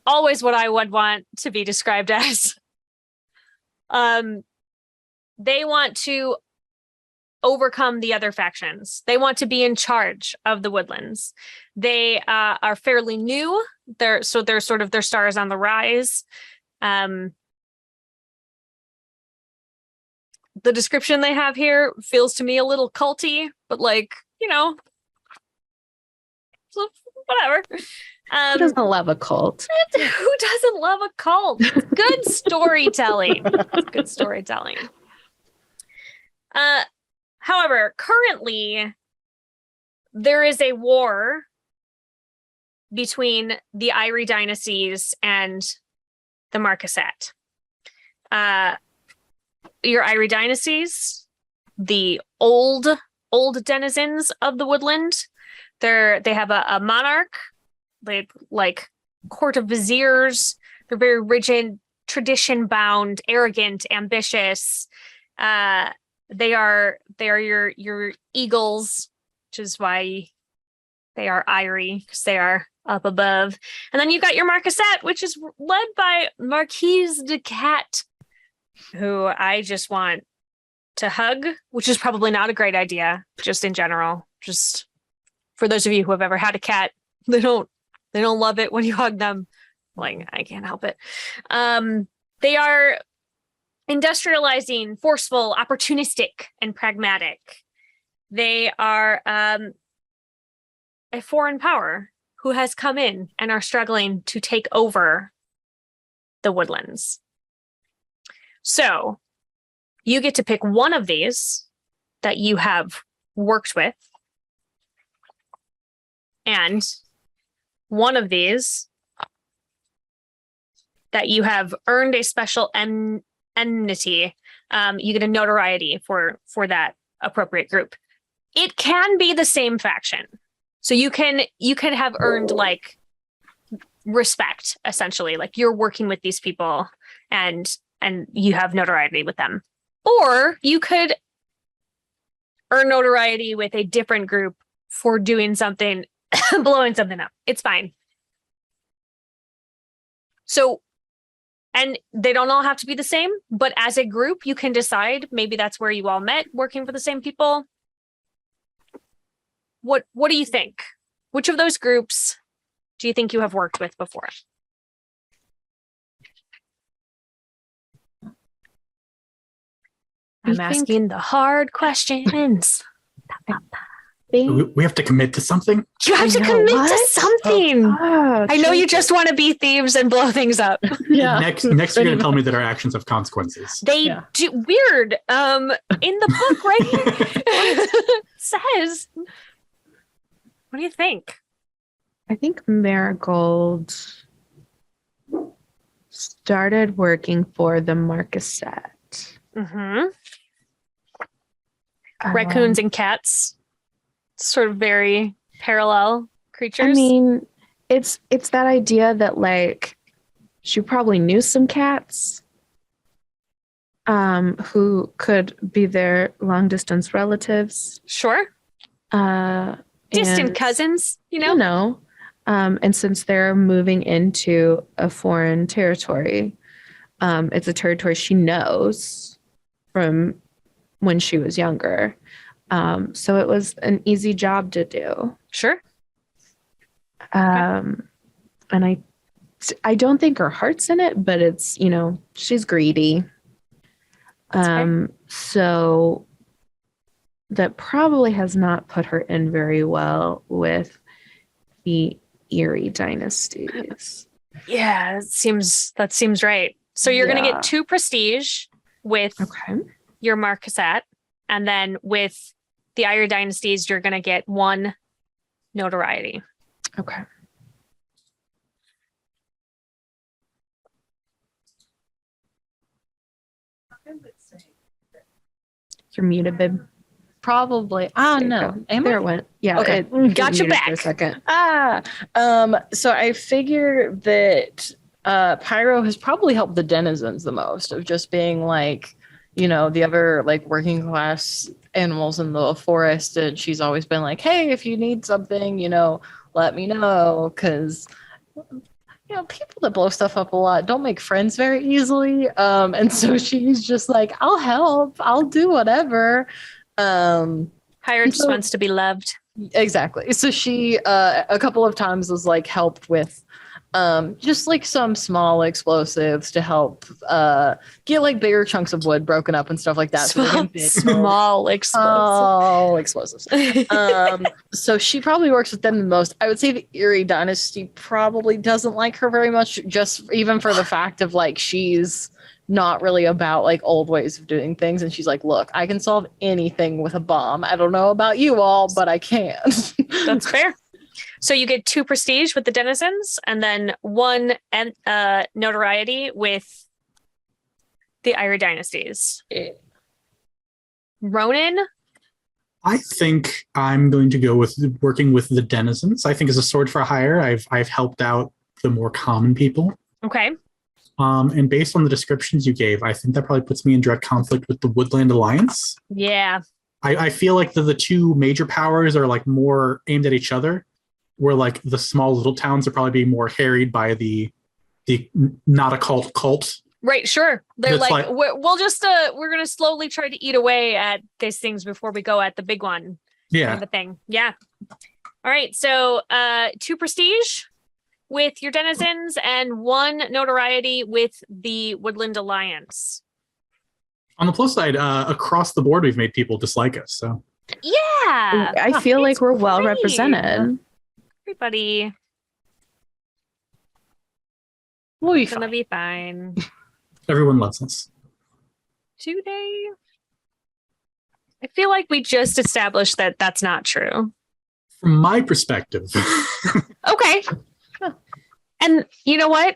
Always what I would want to be described as. They want to overcome the other factions. They want to be in charge of the woodlands. They are fairly new. They're sort of, their star is on the rise. The description they have here feels to me a little culty, but like, so whatever. Who doesn't love a cult? Who doesn't love a cult? Good storytelling. Good storytelling. However, currently there is a war between the Eyrie dynasties and the Marquisate. Your Eyrie dynasties, the old denizens of the woodland, they have a monarch. They like court of viziers. They're very rigid, tradition bound, arrogant, ambitious. They are your eagles, which is why they are Eyrie, because they are up above. And then you've got your Marquisate, which is led by Marquise de Cat, who I just want to hug, which is probably not a great idea, just in general. Just for those of you who have ever had a cat, they don't love it when you hug them. Like, I can't help it. They are industrializing, forceful, opportunistic, and pragmatic. They are a foreign power who has come in and are struggling to take over the Woodlands. So you get to pick one of these that you have worked with, and one of these that you have earned a special enmity. You get a notoriety for that appropriate group. It can be the same faction, so you can have earned like respect, essentially, like you're working with these people and you have notoriety with them. Or you could earn notoriety with a different group for doing something, blowing something up. It's fine. So, and they don't all have to be the same, but as a group, you can decide maybe that's where you all met, working for the same people. What do you think? Which of those groups do you think you have worked with before? I'm asking the hard questions. We have to commit to something. You have to commit to something. I know you just want to be thieves and blow things up. Yeah. Next, you're going to tell me that our actions have consequences. They do weird. In the book, right here it says. What do you think? I think Marigold started working for the Marquisette. Mm-hmm. Raccoons and cats, sort of very parallel creatures. I mean, it's that idea that like she probably knew some cats who could be their long distance relatives. Sure. Distant cousins, you know? And since they're moving into a foreign territory, it's a territory she knows from when she was younger. So it was an easy job to do. Sure. And I don't think her heart's in it, but it's, she's greedy. So that probably has not put her in very well with the Erie dynasties. Yeah, that seems right. So you're going to get 2 prestige with your Marquisette, and then with the Erie dynasties, you're going to get 1 notoriety. Okay. You're muted, babe. Probably. Oh, no. There it went. Yeah. Okay. Got you back. For a second. So I figure that Pyro has probably helped the denizens the most, of just being like, the other like working class animals in the forest. And she's always been like, hey, if you need something, let me know. Because, people that blow stuff up a lot don't make friends very easily. And so she's just like, I'll help. I'll do whatever. Hire just wants to be loved. Exactly. So she a couple of times was like helped with just like some small explosives to help get like bigger chunks of wood broken up and stuff like that. Small explosives. So she probably works with them the most. I would say the Erie dynasty probably doesn't like her very much, just even for the fact of like she's not really about like old ways of doing things, and she's like, look, I can solve anything with a bomb. I don't know about you all, but I can. That's fair. So you get 2 prestige with the denizens, and then 1 notoriety with the Erie dynasties. Ronan? I think I'm going to go with working with the denizens. I think as a sword for hire, I've helped out the more common people. Okay. And based on the descriptions you gave, I think that probably puts me in direct conflict with the Woodland Alliance. Yeah. I feel like the 2 major powers are like more aimed at each other, where like the small little towns are probably being more harried by the not a cult. Right, sure. They're like we're gonna slowly try to eat away at these things before we go at the big one. Yeah. Kind of a thing. Yeah. All right. So 2 prestige with your denizens and 1 notoriety with the Woodland Alliance. On the plus side, across the board, we've made people dislike us. So yeah, I feel like we're well represented. Everybody We'll be It's gonna fine. be fine. Everyone loves us. Today, I feel like we just established that that's not true. From my perspective, Okay. And you know what?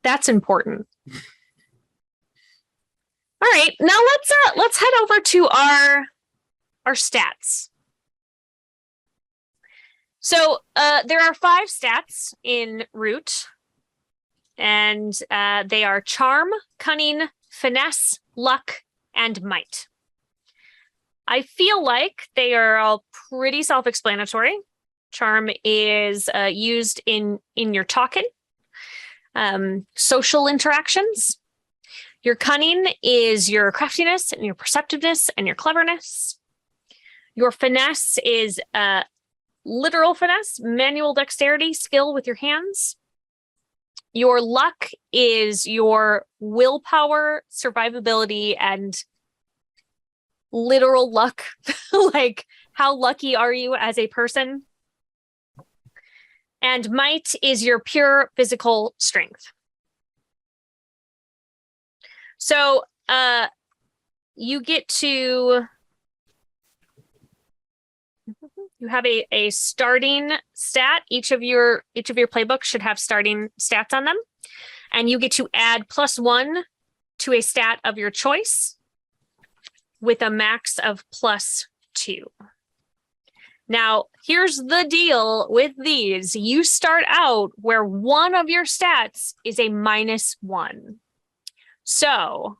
That's important. All right, now let's head over to our stats. So there are 5 stats in Root, and they are Charm, Cunning, Finesse, Luck, and Might. I feel like they are all pretty self-explanatory. Charm is used in your talking, social interactions. Your cunning is your craftiness and your perceptiveness and your cleverness. Your finesse is literal finesse, manual dexterity, skill with your hands. Your luck is your willpower, survivability, and literal luck. Like, how lucky are you as a person? And might is your pure physical strength. So you get to, you have a starting stat. Each of your playbooks should have starting stats on them. And you get to add +1 to a stat of your choice with a max of +2. Now, here's the deal with these. You start out where one of your stats is a -1. So,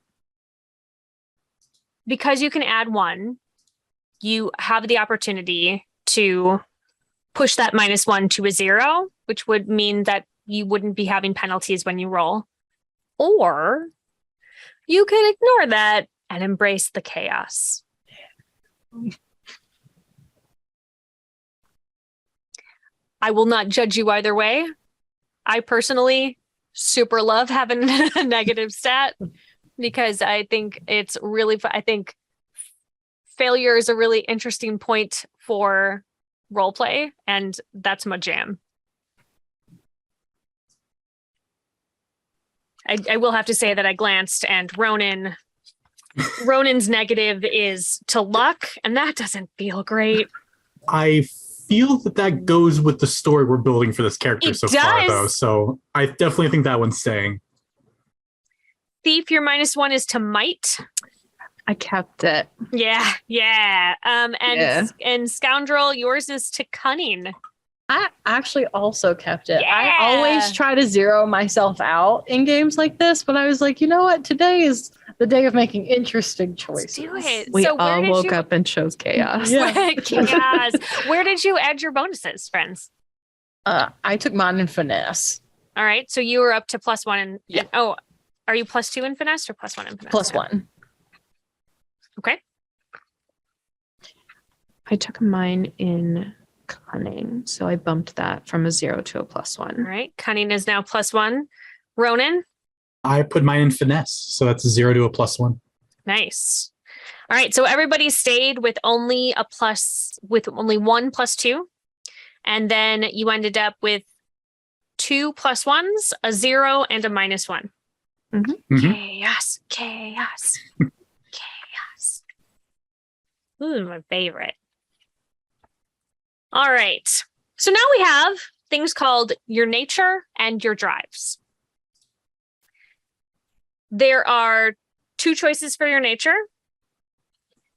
because you can add 1, you have the opportunity to push that -1 to a 0, which would mean that you wouldn't be having penalties when you roll. Or you can ignore that and embrace the chaos. I will not judge you either way. I personally super love having a negative stat because I think it's really, I think failure is a really interesting point for roleplay, and that's my jam. I will have to say that I glanced, and Ronan's negative is to luck, and that doesn't feel great. I feel that goes with the story we're building for this character It so far, does. though. So I definitely think that one's staying. Thief, your -1 is to might. I kept it. Yeah. And Yeah. and scoundrel, yours is to cunning. I actually also kept it. Yeah. I always try to zero myself out in games like this, but I was like, you know what? Today is the day of making interesting choices. Let's do it. We So where all did woke you- up and chose chaos. Yeah. Chaos. Where did you add your bonuses, friends? I took mine in finesse. All right. So you were up to +1 and Yeah. oh, are you +2 in finesse or +1 in finesse? +1. Okay. I took mine in cunning, so I bumped that from a 0 to a +1. All right. Cunning is now +1. Ronan, I put mine in finesse, so that's a 0 to a +1. nice. All right. So everybody stayed with only one +2. And then you ended up with 2 +1s, a 0, and a -1. Mhm. Chaos. Ooh, my favorite. All right. So now we have things called your nature and your drives. There are 2 choices for your nature.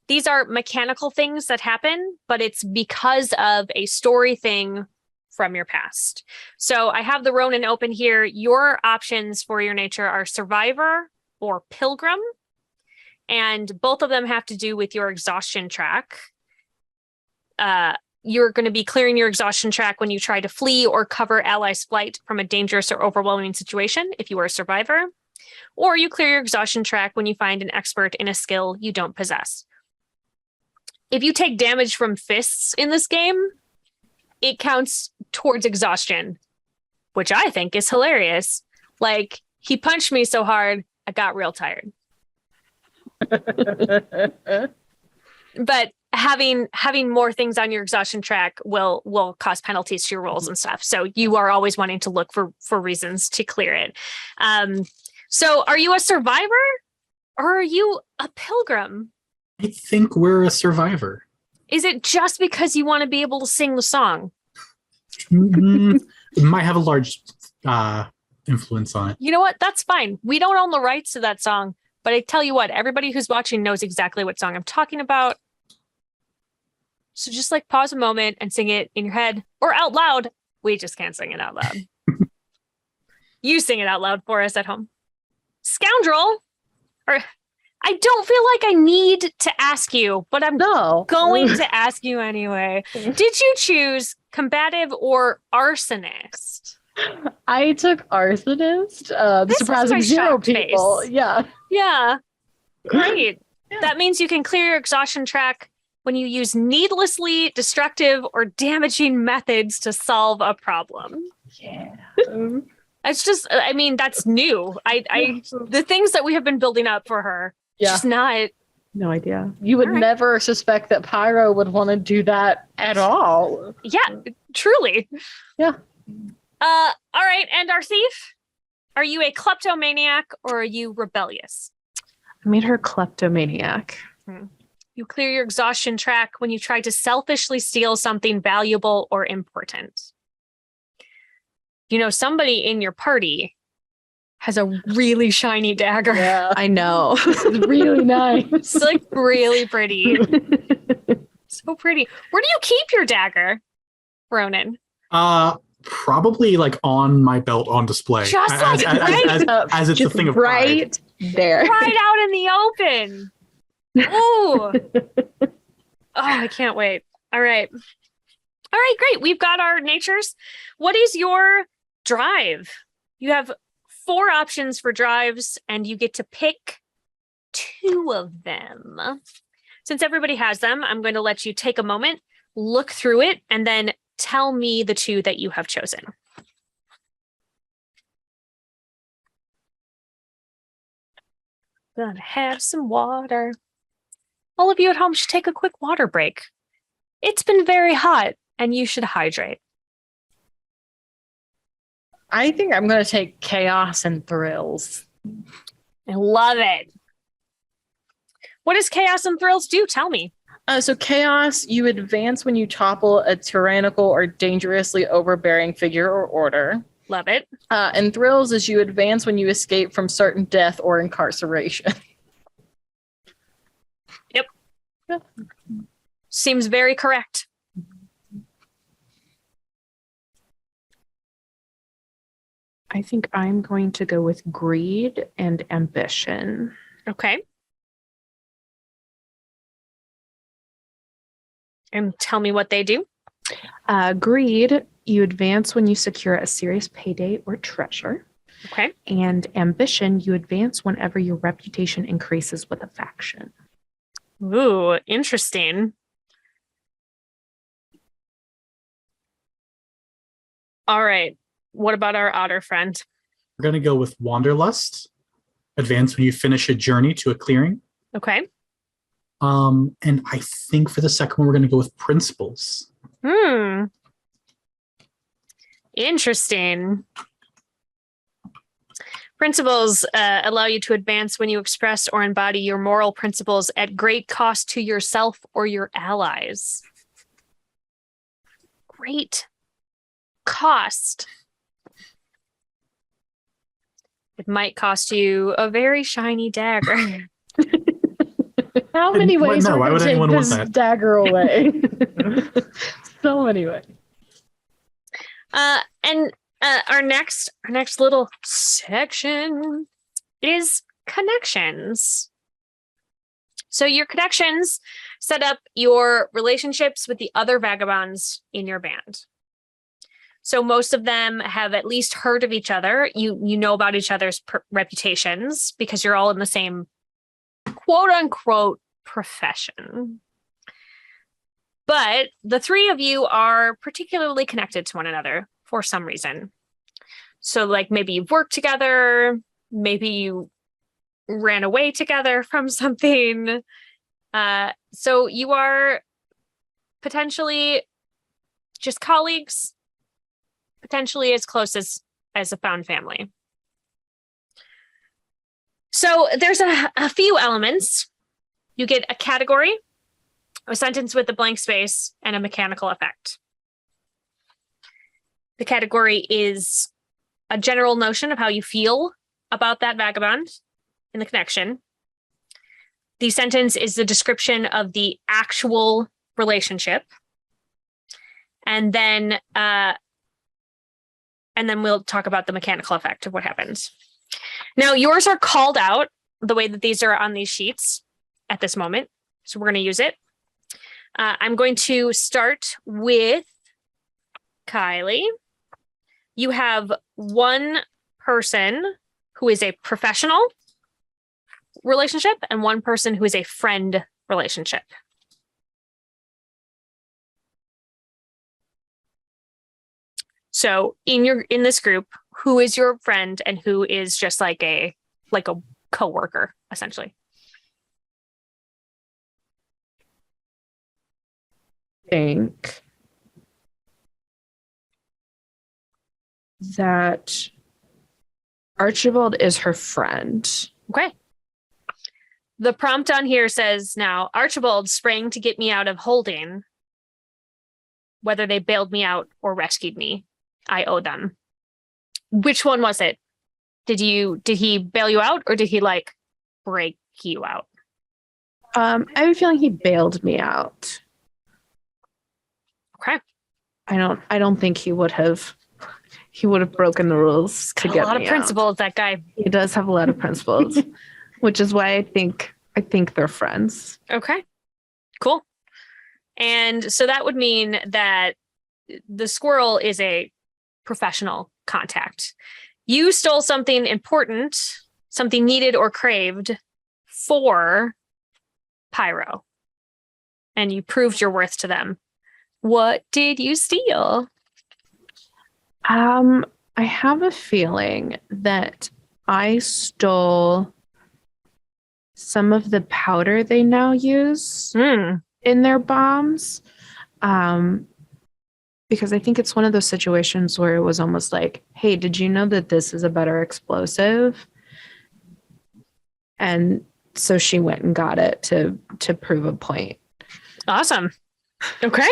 These are mechanical things that happen, but it's because of a story thing from your past. So I have the Ronin open here. Your options for your nature are survivor or pilgrim. And both of them have to do with your exhaustion track. You're going to be clearing your exhaustion track when you try to flee or cover allies' flight from a dangerous or overwhelming situation if you are a survivor. Or you clear your exhaustion track when you find an expert in a skill you don't possess. If you take damage from fists in this game, it counts towards exhaustion, which I think is hilarious. Like, he punched me so hard, I got real tired. But having more things on your exhaustion track will cause penalties to your rolls and stuff. So you are always wanting to look for reasons to clear it. So are you a survivor or are you a pilgrim? I think we're a survivor. Is it just because you want to be able to sing the song? It might have a large influence on it. You know what? That's fine. We don't own the rights to that song. But I tell you what, everybody who's watching knows exactly what song I'm talking about. So just like pause a moment and sing it in your head or out loud. We just can't sing it out loud. You sing it out loud for us at home. Scoundrel. Or I don't feel like I need to ask you, but I'm going to ask you anyway. Did you choose combative or arsonist? I took arsonist. Surprising 0 people. Face. Yeah. Yeah. Great. Yeah. That means you can clear your exhaustion track when you use needlessly destructive or damaging methods to solve a problem. Yeah. It's just, I mean, that's new. The things that we have been building up for her, just not. No idea. You would never suspect that Pyro would want to do that at all. Yeah, truly. Yeah. All right. And our thief, are you a kleptomaniac or are you rebellious? I made her kleptomaniac. You clear your exhaustion track when you try to selfishly steal something valuable or important. You know, somebody in your party has a really shiny dagger. Yeah. I know. It's really nice. It's like really pretty. So pretty. Where do you keep your dagger, Ronan? Probably like on my belt on display. Just as it's a thing of pride. There. Right out in the open. Ooh. Oh, I can't wait. All right. All right, great. We've got our natures. What is your drive? You have 4 options for drives, and you get to pick 2 of them. Since everybody has them, I'm going to let you take a moment, look through it, and then tell me the 2 that you have chosen. Gonna have some water. All of you at home should take a quick water break. It's been very hot, and you should hydrate. I think I'm going to take chaos and thrills. I love it. What does chaos and thrills do? Tell me. So chaos, you advance when you topple a tyrannical or dangerously overbearing figure or order. Love it. And thrills is you advance when you escape from certain death or incarceration. Yep. Seems very correct. I think I'm going to go with greed and ambition. Okay. And tell me what they do. Greed, you advance when you secure a serious payday or treasure. Okay. And ambition, you advance whenever your reputation increases with a faction. Ooh, interesting. All right. What about our otter friend? We're going to go with Wanderlust. Advance when you finish a journey to a clearing. Okay. And I think for the second one, we're going to go with Principles. Interesting. Principles allow you to advance when you express or embody your moral principles at great cost to yourself or your allies. Great cost. It might cost you a very shiny dagger. How many ways no, why would take anyone want this that? dagger away? So many ways. And our next little section is connections. So your connections set up your relationships with the other vagabonds in your band. So most of them have at least heard of each other. You know about each other's reputations because you're all in the same quote unquote profession. But the 3 of you are particularly connected to one another for some reason. So like maybe you've worked together, maybe you ran away together from something. So you are potentially just colleagues, potentially as close as a found family. So there's a few elements. You get a category, a sentence with a blank space, and a mechanical effect. The category is a general notion of how you feel about that vagabond in the connection. The sentence is the description of the actual relationship. And then we'll talk about the mechanical effect of what happens. Now, yours are called out the way that these are on these sheets at this moment. So we're going to use it. I'm going to start with Kiley. You have one person who is a professional relationship and one person who is a friend relationship. So in this group, who is your friend and who is just like a coworker, essentially? I think that Archibald is her friend. Okay. The prompt on here says now, Archibald sprang to get me out of holding. Whether they bailed me out or rescued me, I owe them. Which one was it? Did he bail you out or did he like break you out? I have a feeling he bailed me out. Okay. I don't think he would have broken the rules to get me out. A lot of principles, that guy. He does have a lot of principles, which is why I think they're friends. Okay. Cool. And so that would mean that the squirrel is a professional contact. You stole something important, something needed or craved for Pyro, and you proved your worth to them. What did you steal? I have a feeling that I stole some of the powder they now use in their bombs. Because I think it's one of those situations where it was almost like, hey, did you know that this is a better explosive? And so she went and got it to prove a point. Awesome. Okay.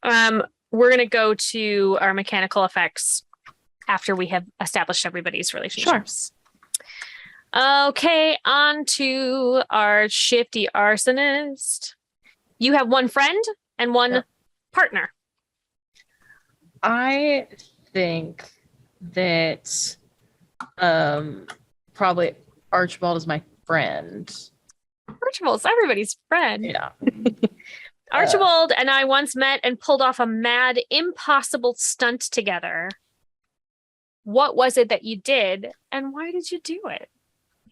We're going to go to our mechanical effects after we have established everybody's relationships. Sure. Okay, on to our shifty arsonist. You have one friend and one partner. I think that probably Archibald is my friend. Archibald's everybody's friend. Yeah. Archibald and I once met and pulled off a mad, impossible stunt together. What was it that you did, and why did you do it?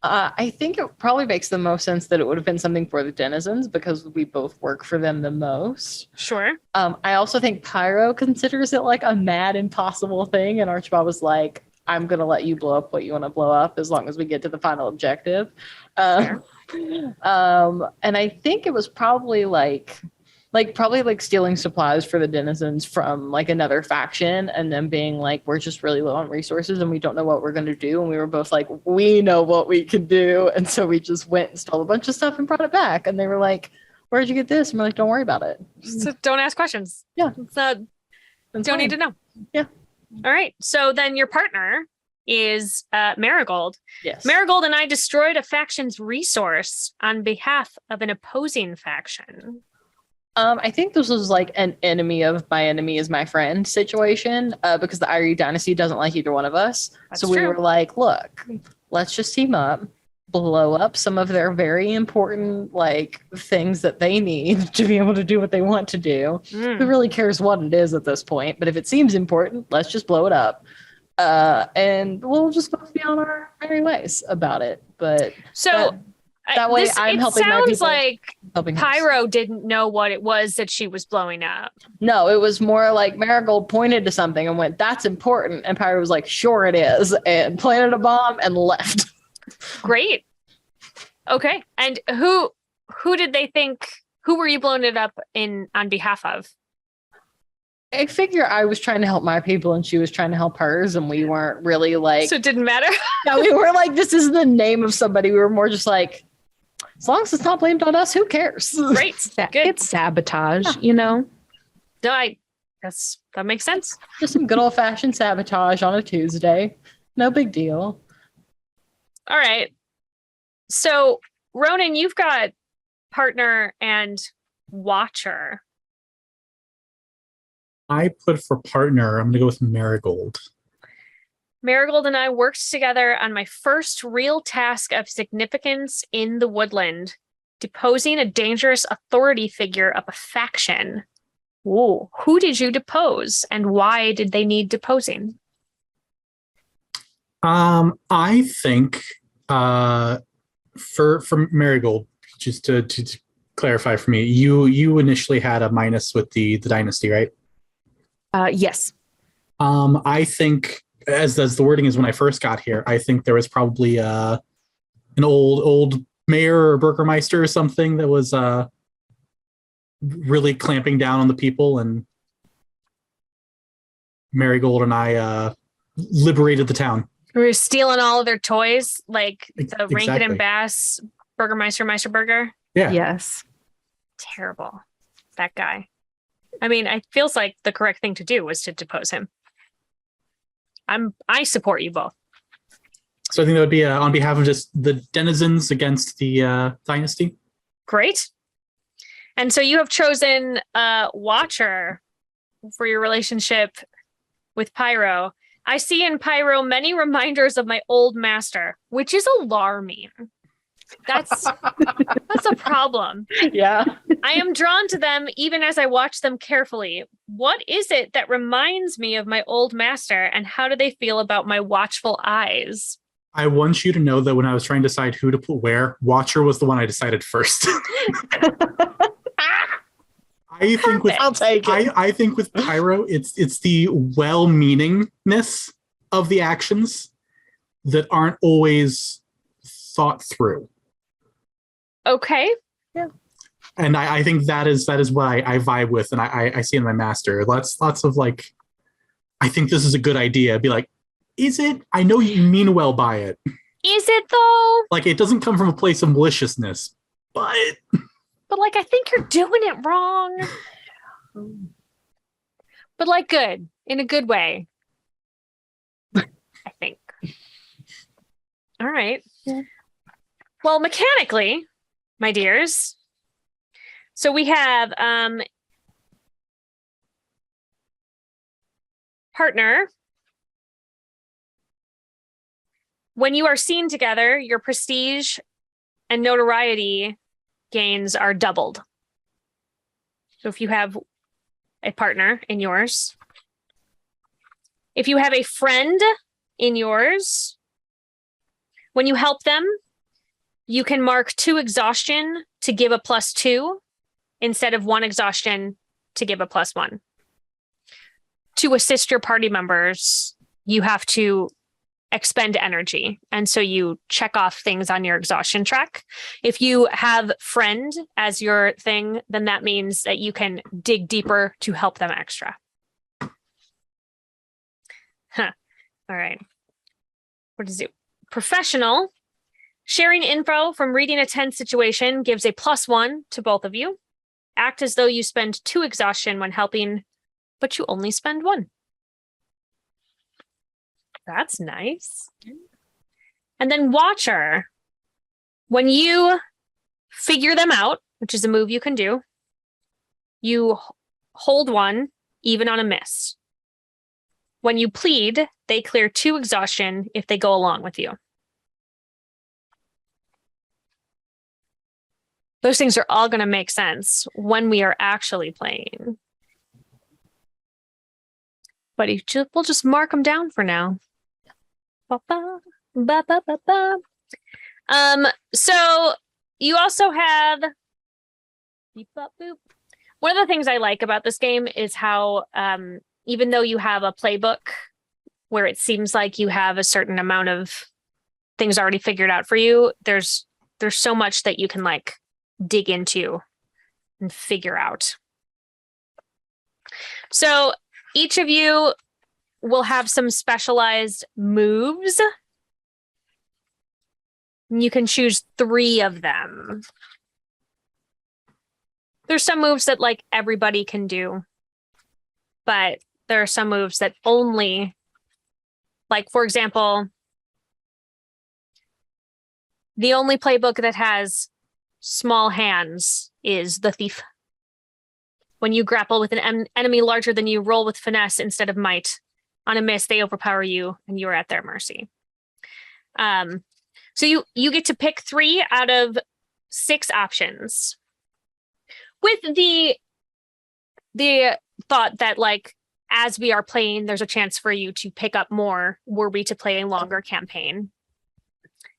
I think it probably makes the most sense that it would have been something for the denizens because we both work for them the most. Sure. I also think Pyro considers it like a mad, impossible thing, and Archibald was like, I'm going to let you blow up what you want to blow up as long as we get to the final objective. Sure. And I think it was probably like stealing supplies for the denizens from like another faction and then being like, we're just really low on resources and we don't know what we're going to do. And we were both like, we know what we can do. And so we just went and stole a bunch of stuff and brought it back. And they were like, where'd you get this? And we're like, don't worry about it. So don't ask questions. Yeah. Don't need to know. Yeah. All right. So then your partner is Marigold. Yes. Marigold and I destroyed a faction's resource on behalf of an opposing faction. I think this was like an enemy of my enemy is my friend situation because the Irie dynasty doesn't like either one of us. That's so we true. were like, look, let's just team up, blow up some of their very important like things that they need to be able to do what they want to do. Who really cares what it is at this point? But if it seems important, let's just blow it up. And we'll just both be on our merry ways about it. But so that way I'm helping my people. It sounds like helping Pyro didn't know what it was that she was blowing up. No, it was more like Marigold pointed to something and went, that's important. And Pyro was like, sure it is. And planted a bomb and left. Great. Okay. And who did they think who were you blowing it up in on behalf of? I figure I was trying to help my people and she was trying to help hers, and we weren't really like. So it didn't matter. Yeah, we were like, this is the name of somebody. We were more just like, as long as it's not blamed on us, who cares? Great. Good. It's sabotage, you know? No, that makes sense. Just some good old fashioned sabotage on a Tuesday. No big deal. All right. So Ronan, you've got partner and watcher. I put for partner, I'm going to go with Marigold. Marigold and I worked together on my first real task of significance in the woodland, deposing a dangerous authority figure of a faction. Ooh, who did you depose and why did they need deposing? I think for Marigold, just to clarify for me, you initially had a minus with the dynasty, right? Yes. I think as the wording is when I first got here, I think there was probably an old mayor or burgermeister or something that was really clamping down on the people, and Marigold and I liberated the town. We were stealing all of their toys, like the Rankin Exactly. and Bass Burgermeister Meisterburger. Yeah. Yes. Terrible. That guy. I mean, it feels like the correct thing to do was to depose him. I support you both. So I think that would be on behalf of just the denizens against the dynasty. Great. And so you have chosen Watcher for your relationship with Pyro. I see in Pyro many reminders of my old master, which is alarming. That's a problem. Yeah. I am drawn to them even as I watch them carefully. What is it that reminds me of my old master, and how do they feel about my watchful eyes? I want you to know that when I was trying to decide who to put where, Watcher was the one I decided first. I think with I'll take it. I think with Pyro, it's the well-meaningness of the actions that aren't always thought through. Okay. And I think that is what I vibe with, and I see in my master. Lots of like, I think this is a good idea. Be like, is it? I know you mean well by it. Is it though? Like, it doesn't come from a place of maliciousness, but But I think you're doing it wrong. But good, in a good way. I think. All right. Yeah. Well, mechanically, my dears. So we have partner. When you are seen together, your prestige and notoriety gains are doubled. So if you have a partner in yours, if you have a friend in yours, when you help them, you can mark 2 exhaustion to give a +2 instead of 1 exhaustion to give a +1. To assist your party members, you have to expend energy. And so you check off things on your exhaustion track. If you have friend as your thing, then that means that you can dig deeper to help them extra. All right. What is it? Professional. Sharing info from reading a tense situation gives a +1 to both of you. Act as though you spend 2 exhaustion when helping, but you only spend 1. That's nice. And then Watcher. When you figure them out, which is a move you can do, you hold 1 even on a miss. When you plead, they clear 2 exhaustion if they go along with you. Those things are all going to make sense when we are actually playing. But we'll just mark them down for now. So you also have one of the things I like about this game is how even though you have a playbook where it seems like you have a certain amount of things already figured out for you, there's so much that you can dig into and figure out. So each of you will have some specialized moves. You can choose 3 of them. There's some moves that like everybody can do, but there are some moves that only, like for example, the only playbook that has small hands is the Thief. When you grapple with an enemy larger than you, roll with finesse instead of might. On a miss, they overpower you, and you are at their mercy. So you get to pick 3 out of 6 options, with the thought that like as we are playing, there's a chance for you to pick up more were we to play a longer campaign.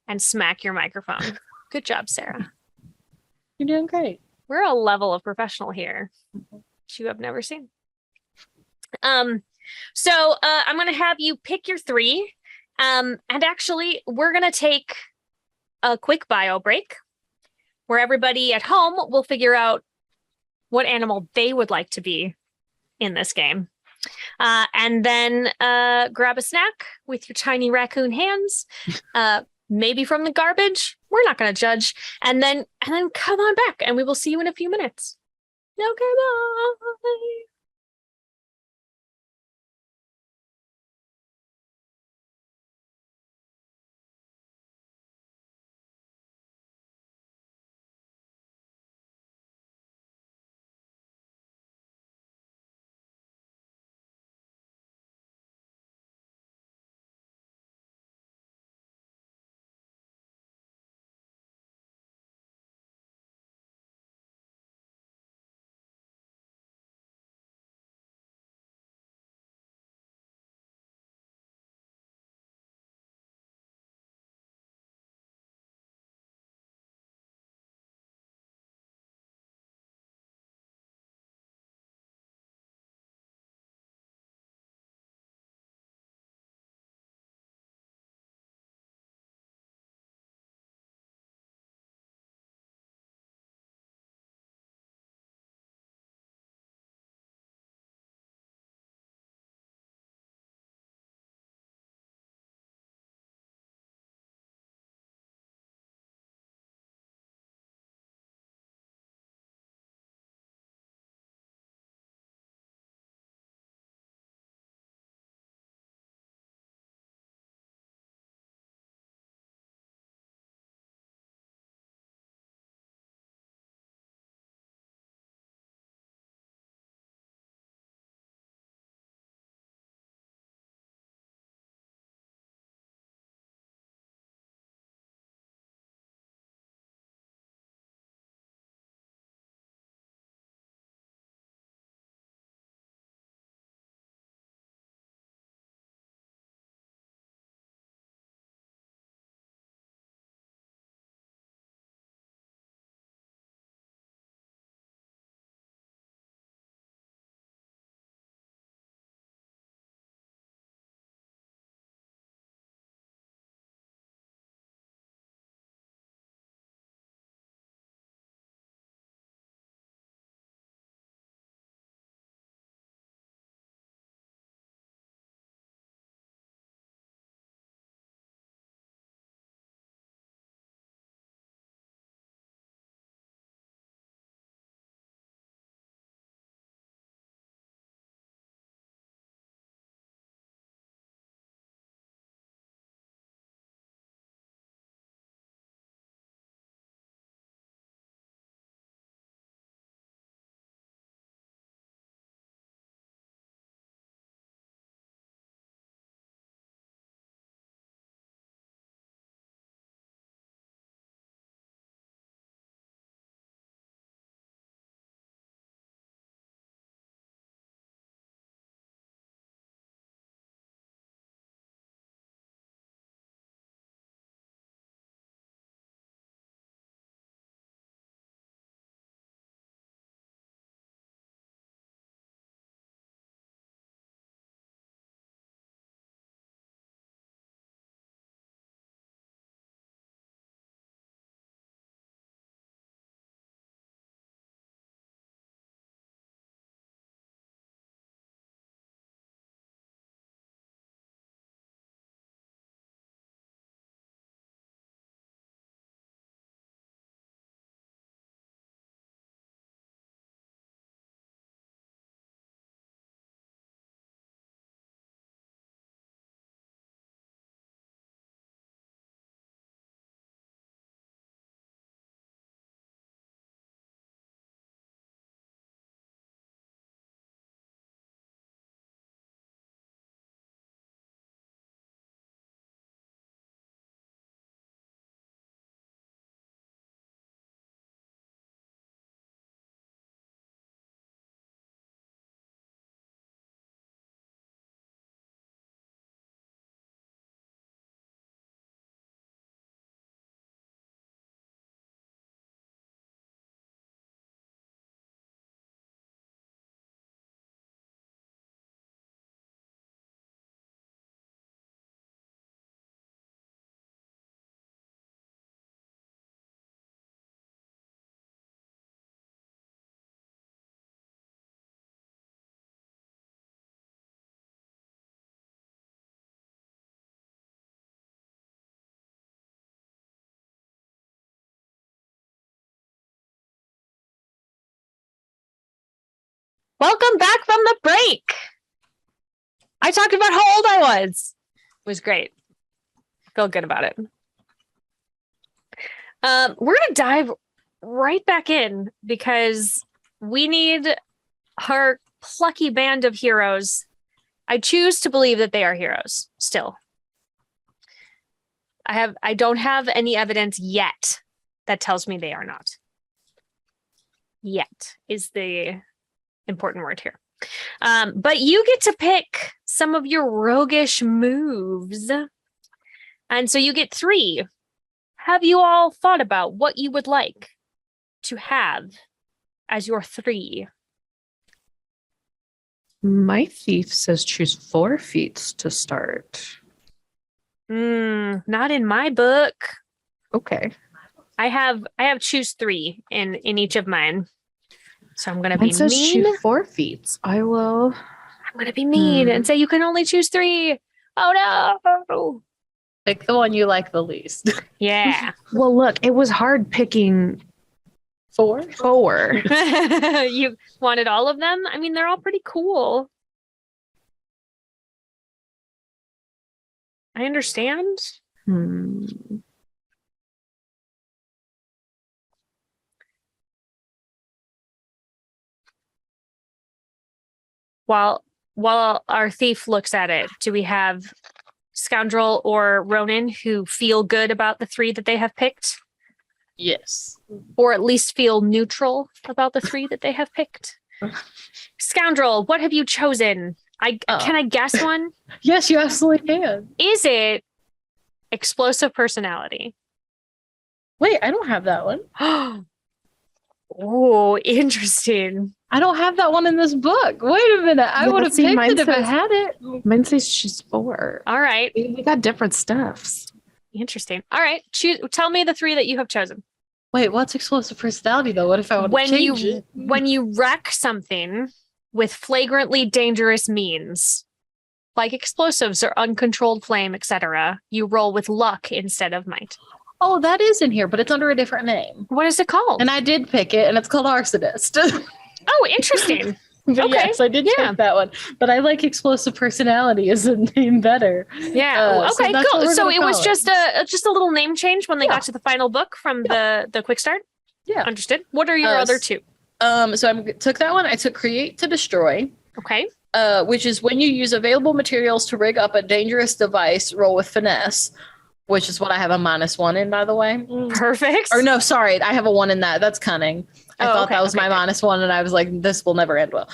And smack your microphone. Good job, Sarah. You're doing great. We're a level of professional here that you have never seen. So I'm going to have you pick your 3. And actually, we're going to take a quick bio break where everybody at home will figure out what animal they would like to be in this game. And then grab a snack with your tiny raccoon hands. Maybe from the garbage. We're not going to judge. And then come on back and we will see you in a few minutes. Okay, bye. Welcome back from the break. I talked about how old I was. It was great. Feel good about it. We're going to dive right back in because we need our plucky band of heroes. I choose to believe that they are heroes still. I don't have any evidence yet that tells me they are not. Yet is the important word here. But you get to pick some of your roguish moves. And so you get 3. Have you all thought about what you would like to have as your 3? My thief says choose 4 feats to start. Not in my book. Okay. I have choose 3 in each of mine. So I'm gonna Mine be says mean. choose 4 feats. I will. I'm gonna be mean and say you can only choose 3. Oh no. Pick the one you like the least. Yeah. Well, look, it was hard picking 4? 4. You wanted all of them? I mean, they're all pretty cool. I understand. While our thief looks at it, do we have Scoundrel or Ronan who feel good about the 3 that they have picked? Yes. Or at least feel neutral about the 3 that they have picked? Scoundrel, what have you chosen? Can I guess one? Yes, you absolutely can. Is it explosive personality? Wait, I don't have that one. Oh, interesting. I don't have that one in this book. Wait a minute. I would have picked it if I had it. Mine says choose 4. All right. We got different stuffs. Interesting. All right. Tell me the 3 that you have chosen. Wait, what's explosive personality though? What if I want to change it? When you wreck something with flagrantly dangerous means, like explosives or uncontrolled flame, etc., you roll with luck instead of might. Oh, that is in here, but it's under a different name. What is it called? And I did pick it, and it's called Arsonist. Oh, interesting. But Okay. yes, I did take that one. But I like explosive personality as a name better. Yeah. So Okay. that's Cool. what we're So gonna it was call just a little name change when they got to the final book from the quick start. Yeah. Understood. What are your other 2? So I took that one. I took Create to Destroy. Okay. Which is when you use available materials to rig up a dangerous device, roll with finesse, which is what I have a -1 in, by the way. Perfect. Or no, sorry, I have a 1 in that. That's cunning. I thought that was my -1, and I was like, this will never end well.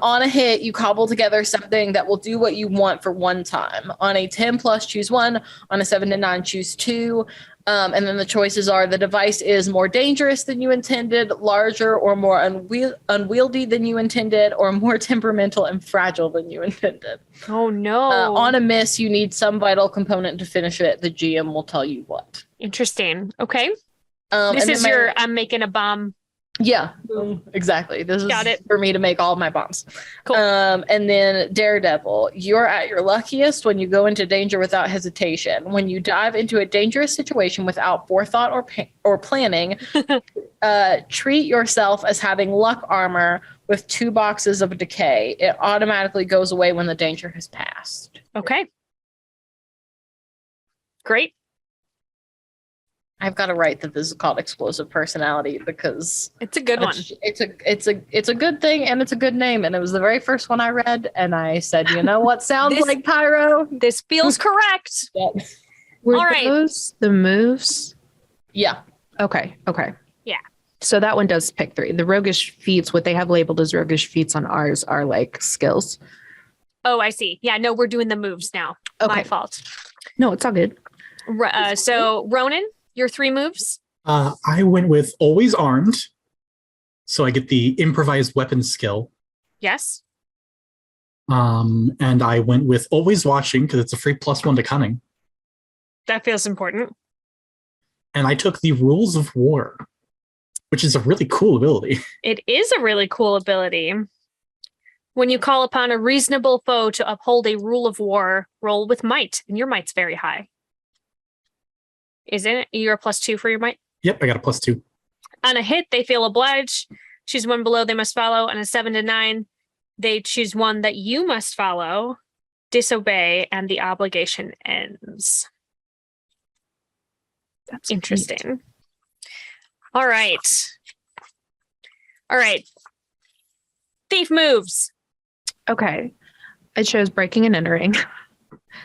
On a hit, you cobble together something that will do what you want for one time. On a 10+, choose 1. On a 7 to 9, choose 2. And then the choices are the device is more dangerous than you intended, larger or more unwieldy than you intended, or more temperamental and fragile than you intended. Oh, no. On a miss, you need some vital component to finish it. The GM will tell you what. Interesting. Okay. This is I'm making a bomb. Yeah, exactly. This is Got it. for me to make all of my bombs. Cool. And then Daredevil, you're at your luckiest when you go into danger without hesitation. When you dive into a dangerous situation without forethought or planning, treat yourself as having luck armor with 2 boxes of decay. It automatically goes away when the danger has passed. Okay. Great. I've got to write that this is called explosive personality because it's a good one. It's a good thing, and it's a good name. And it was the very first one I read, and I said, you know what sounds like pyro? This feels correct. Were all right. those the moves? Yeah. Okay. Yeah. So that one does pick 3. The roguish feats, what they have labeled as roguish feats on ours are like skills. Oh, I see. Yeah, no, we're doing the moves now. Okay. My fault. No, it's all good. So Ronan, your 3 moves? I went with Always Armed, so I get the improvised weapon skill. Yes. And I went with Always Watching because it's a free +1 to Cunning. That feels important. And I took the Rules of War, which is a really cool ability. It is a really cool ability. When you call upon a reasonable foe to uphold a rule of war, roll with might, and your might's very high. Isn't it? You're a +2 for your might? Yep, I got a +2. On a hit, they feel obliged. Choose 1 below they must follow. On a 7 to 9, they choose one that you must follow, disobey, and the obligation ends. That's Interesting. neat. All right. All right. Thief moves. Okay. I chose breaking and entering.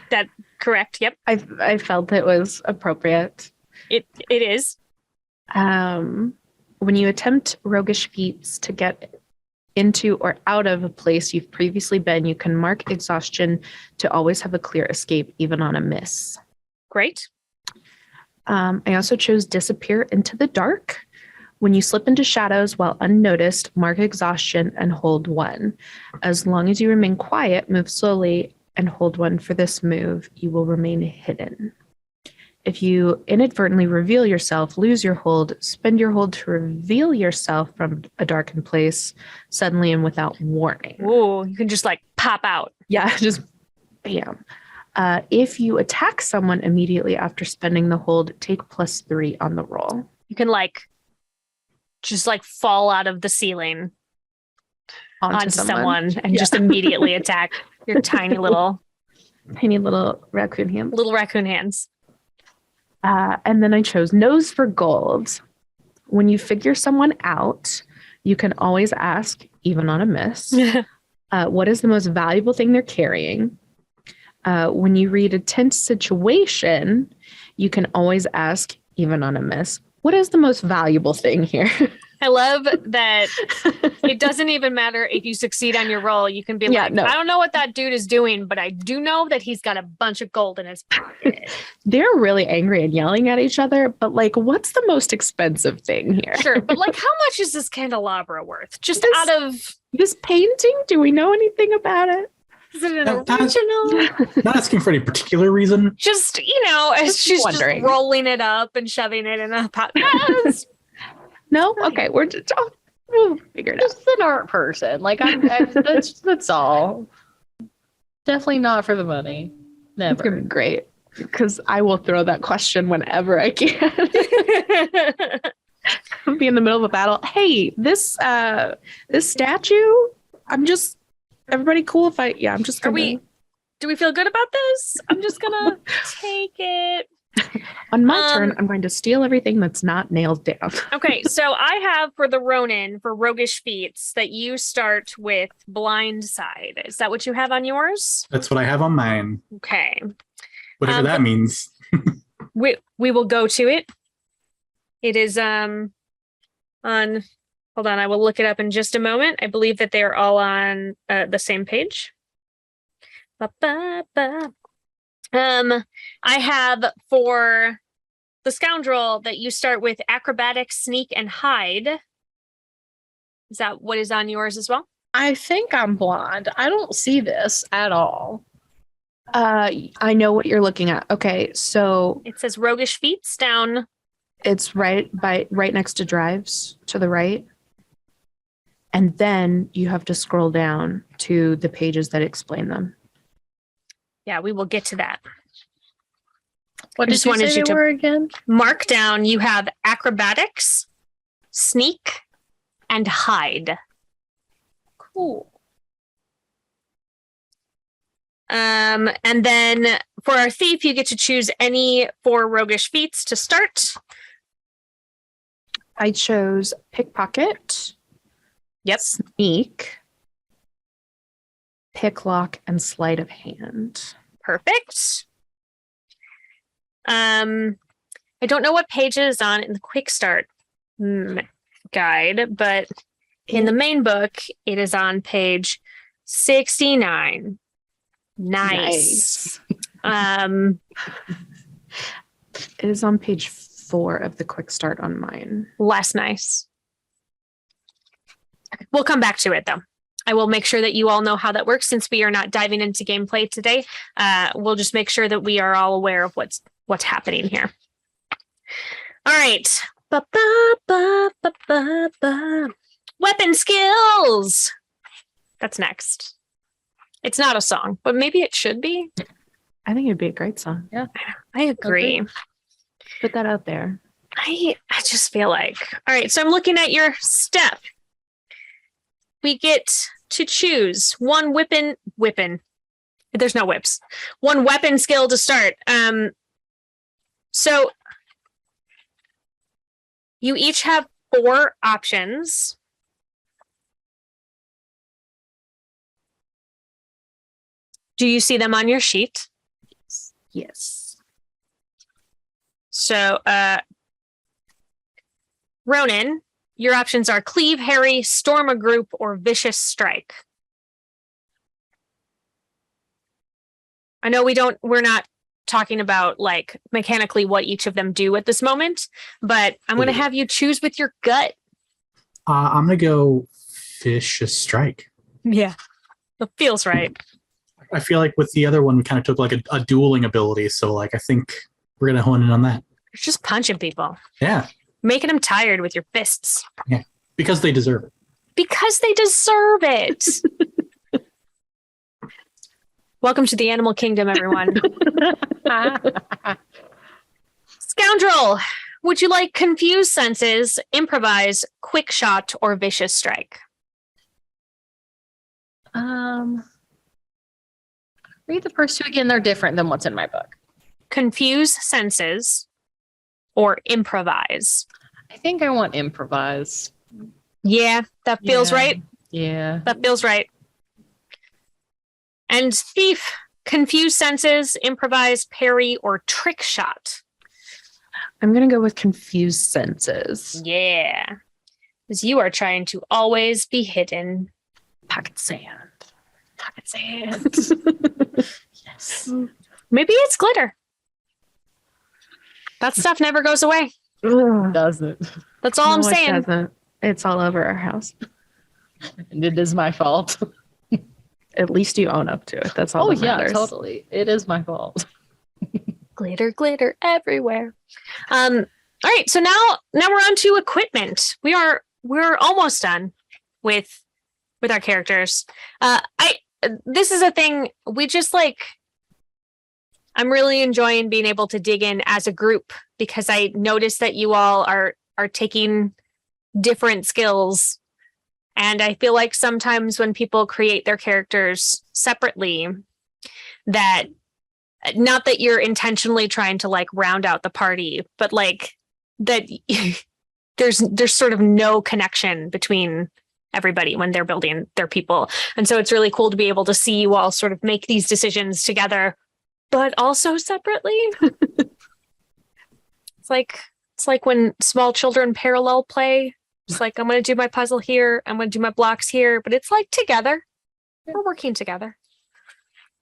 That correct. Yep. I felt it was appropriate. It is. When you attempt roguish feats to get into or out of a place you've previously been, you can mark exhaustion to always have a clear escape, even on a miss. Great. I also chose disappear into the dark. When you slip into shadows while unnoticed, mark exhaustion and hold 1. As long as you remain quiet, move slowly and hold 1 for this move. You will remain hidden. If you inadvertently reveal yourself, lose your hold, spend your hold to reveal yourself from a darkened place suddenly and without warning. Ooh, you can just like pop out. Yeah, just bam. If you attack someone immediately after spending the hold, take +3 on the roll. You can like just like fall out of the ceiling onto someone and just immediately attack your tiny little raccoon hands. little raccoon hands. And then I chose nose for gold. When you figure someone out, you can always ask, even on a miss, what is the most valuable thing they're carrying? When you read a tense situation, you can always ask, even on a miss, what is the most valuable thing here? I love that it doesn't even matter if you succeed on your roll. You can be like, no. I don't know what that dude is doing, but I do know that he's got a bunch of gold in his pocket. They're really angry and yelling at each other, but like, what's the most expensive thing here? Sure, but like, how much is this candelabra worth? Just This- out of, This painting, do we know anything about it? is it an That- original? Not asking for any particular reason. Just, as Just she's wondering. just rolling it up and shoving it in a pot. No? Okay, we're just, we'll figure it out. Just an art person. Like that's all. Definitely not for the money. It's gonna Never. be great because I will throw that question whenever I can. I'll be in the middle of a battle. Hey, this statue. Everybody cool if I'm just gonna. Do we feel good about this? I'm just gonna take it. On my turn, I'm going to steal everything that's not nailed down. Okay, so I have for the Ronin, for roguish feats, that you start with blind side. Is that what you have on yours? That's what I have on mine. Okay. Whatever that means. We will go to it. It is hold on, I will look it up in just a moment. I believe that they are all on the same page. Ba-ba-ba. I have for the scoundrel that you start with acrobatics, sneak, and hide. Is that what is on yours as well? I think I'm blind. I don't see this at all. I know what you're looking at. Okay, so It says roguish feats down. it's right next to drives to the right. And then you have to scroll down to the pages that explain them. Yeah, we will get to that. What I did just you wanted say you they to- were again? Mark down, you have acrobatics, sneak, and hide. Cool. And then for our thief, you get to choose any 4 roguish feats to start. I chose pickpocket, Yep. sneak, pick lock, and sleight of hand. Perfect. I don't know what page it is on in the quick start guide, but in the main book, it is on page 69. Nice. It is on page 4 of the quick start on mine. Less nice. We'll come back to it though. I will make sure that you all know how that works since we are not diving into gameplay today. We'll just make sure that we are all aware of what's happening here. All right. Ba-ba-ba-ba-ba-ba. Weapon skills. That's next. It's not a song, but maybe it should be. I think it'd be a great song. Yeah. I agree. Agreed. Put that out there. I just feel like, all right, so I'm looking at your stuff. We get to choose one whippin. There's no whips. One weapon skill to start. So you each have 4 options. Do you see them on your sheet? Yes. So, Ronan, your options are Cleave, Harry, Storm a Group, or Vicious Strike. I know we're not talking about like mechanically what each of them do at this moment, but I'm going to have you choose with your gut. I'm going to go Vicious Strike. Yeah, that feels right. I feel like with the other one, we kind of took like a dueling ability. So like, I think we're going to hone in on that. You're just punching people. Yeah. Making them tired with your fists. Yeah. Because they deserve it. Because they deserve it. Welcome to the animal kingdom, everyone. Scoundrel, would you like Confuse Senses, Improvise, Quick Shot, or Vicious Strike? Read the first 2 again. They're different than what's in my book. Confuse Senses or Improvise? I think I want Improvise. Yeah, that feels right. Yeah. That feels right. And Thief, Confuse Senses, Improvise, Parry, or Trick Shot? I'm going to go with Confused Senses. Yeah. Because you are trying to always be hidden. Pocket sand. Pocket sand. Yes. Maybe it's glitter. That stuff never goes away. Doesn't. That's all I'm No, it saying. doesn't. It's all over our house. And it is my fault. At least you own up to it. That's all that matters. Totally. It is my fault. Glitter, glitter everywhere. All right, so now we're on to equipment. We're almost done with our characters. This is a thing we just like. I'm really enjoying being able to dig in as a group because I noticed that you all are taking different skills. And I feel like sometimes when people create their characters separately, that not that you're intentionally trying to like round out the party, but like that there's sort of no connection between everybody when they're building their people. And so it's really cool to be able to see you all sort of make these decisions together, but also separately. It's like when small children parallel play. It's like, I'm going to do my puzzle here. I'm going to do my blocks here, but it's like together. We're working together.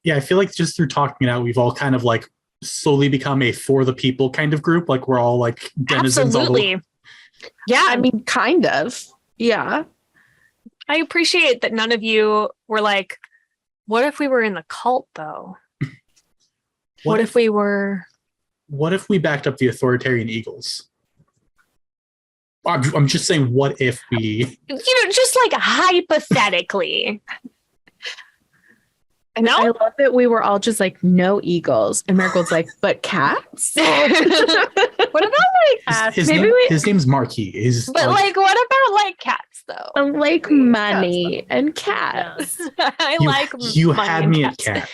Yeah, I feel like just through talking it out, we've all kind of like slowly become a for the people kind of group. Like we're all like denizens. Absolutely. Yeah. I mean, kind of. Yeah. I appreciate that none of you were like, what if we were in the cult though? What if we were... What if we backed up the authoritarian eagles? I'm just saying, what if we... just like hypothetically. And No? I love that we were all just like, no eagles. And Marigold's like, but cats? What about like cats? His name's Marquis. But like, what about like cats though? I like money and cats. I like You money had and me at cats.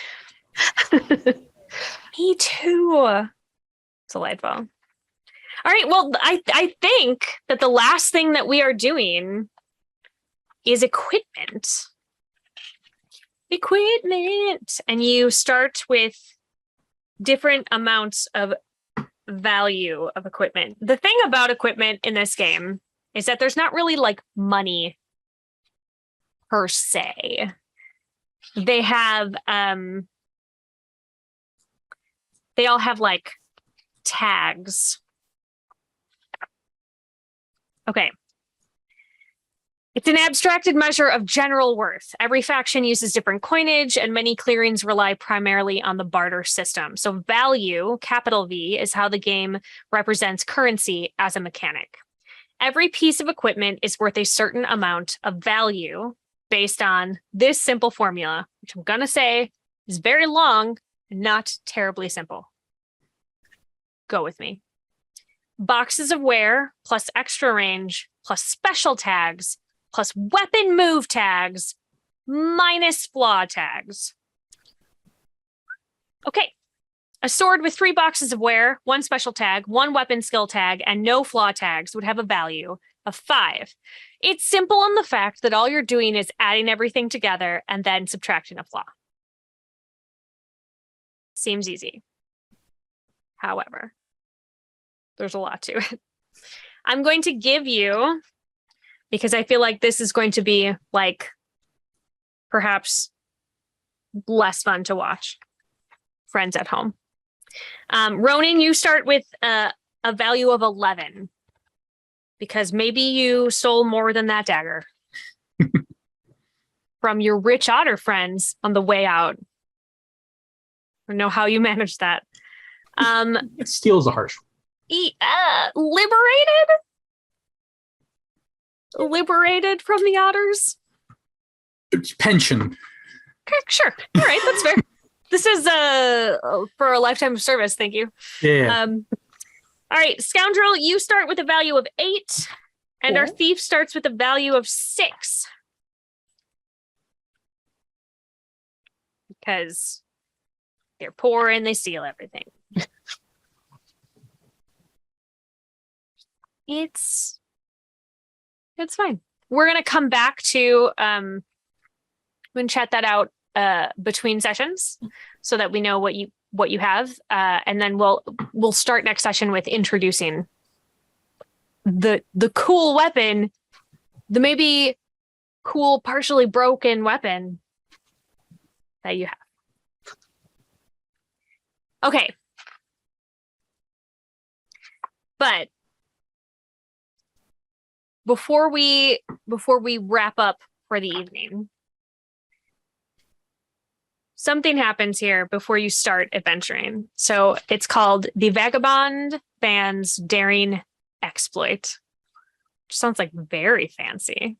cat. Me too. Delightful. All right. Well, I think that the last thing that we are doing is equipment. Equipment. And you start with different amounts of value of equipment. The thing about equipment in this game is that there's not really like money per se. They have they all have like tags. Okay. It's an abstracted measure of general worth. Every faction uses different coinage, and many clearings rely primarily on the barter system. So value, capital V, is how the game represents currency as a mechanic. Every piece of equipment is worth a certain amount of value based on this simple formula, which I'm going to say is very long, not terribly simple. Go with me. Boxes of wear plus extra range plus special tags plus weapon move tags minus flaw tags. Okay. A sword with 3 boxes of wear, 1 special tag, 1 weapon skill tag, and no flaw tags would have a value of 5. It's simple in the fact that all you're doing is adding everything together and then subtracting a flaw. Seems easy. However, there's a lot to it. I'm going to give you, because I feel like this is going to be like perhaps less fun to watch. Friends at home. Ronan, you start with a value of 11 because maybe you stole more than that dagger from your rich otter friends on the way out. I don't know how you managed that. Steal is a harsh. Liberated from the otters. Pension. Okay, sure. All right, that's fair. This is for a lifetime of service. Thank you. Yeah. All right, scoundrel, you start with a value of 8, and our thief starts with a value of 6. Because they're poor and they steal everything. It's fine. We're gonna come back to and chat that out between sessions so that we know what you have, and then we'll start next session with introducing the cool weapon, the maybe cool partially broken weapon that you have. Okay. But before we wrap up for the evening, something happens here before you start adventuring. So it's called the Vagabond Band's Daring Exploit. Which sounds like very fancy.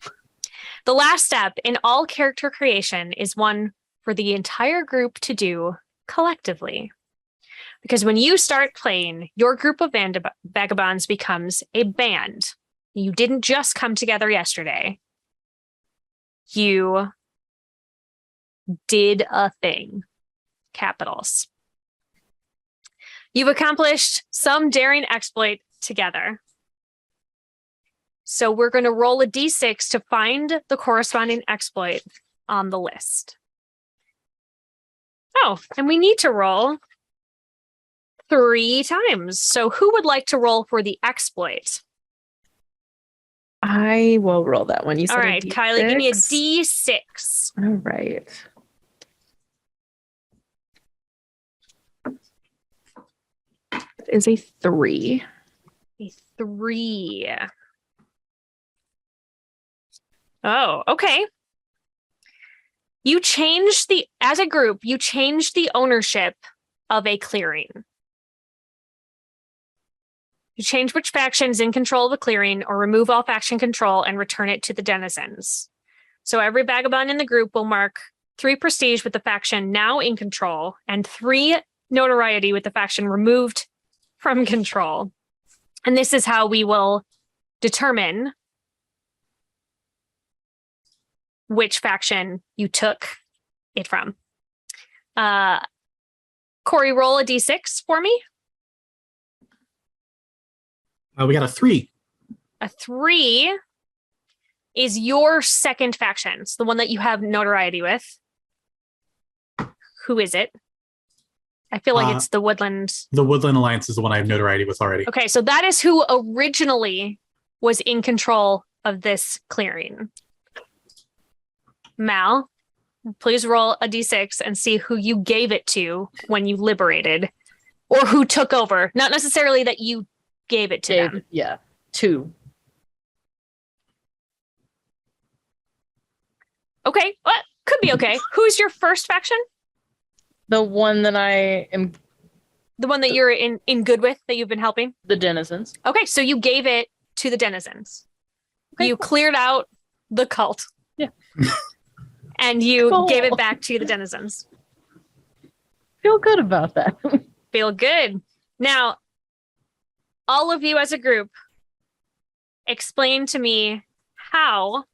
The last step in all character creation is one for the entire group to do collectively. Because when you start playing, your group of vagabonds becomes a band. You didn't just come together yesterday. You did a thing. Capitals. You've accomplished some daring exploit together. So we're going to roll a d6 to find the corresponding exploit on the list. Oh, and we need to roll 3 times. So who would like to roll for the exploit? I will roll that one. You said all right, Kylie, give me a d6. All right. It is a 3. A 3. Oh, okay. As a group, you changed the ownership of a clearing. You change which faction is in control of the clearing or remove all faction control and return it to the denizens. So every vagabond in the group will mark 3 prestige with the faction now in control and 3 notoriety with the faction removed from control. And this is how we will determine which faction you took it from. Corey, roll a d6 for me. We got a 3. A 3 is your second faction. It's the one that you have notoriety with. Who is it? I feel like it's the Woodland. The Woodland Alliance is the one I have notoriety with already. Okay, so that is who originally was in control of this clearing. Mal, please roll a d6 and see who you gave it to when you liberated, or who took over. Not necessarily that you gave it to them. Yeah, 2. Okay, what? Could be okay. Who's your first faction? The one that I am... The one that you're in good with, that you've been helping? The denizens. Okay, so you gave it to the denizens. Okay, you cleared out the cult. Yeah. And you gave it back to the denizens. Feel good about that. Feel good. Now, all of you as a group, explain to me how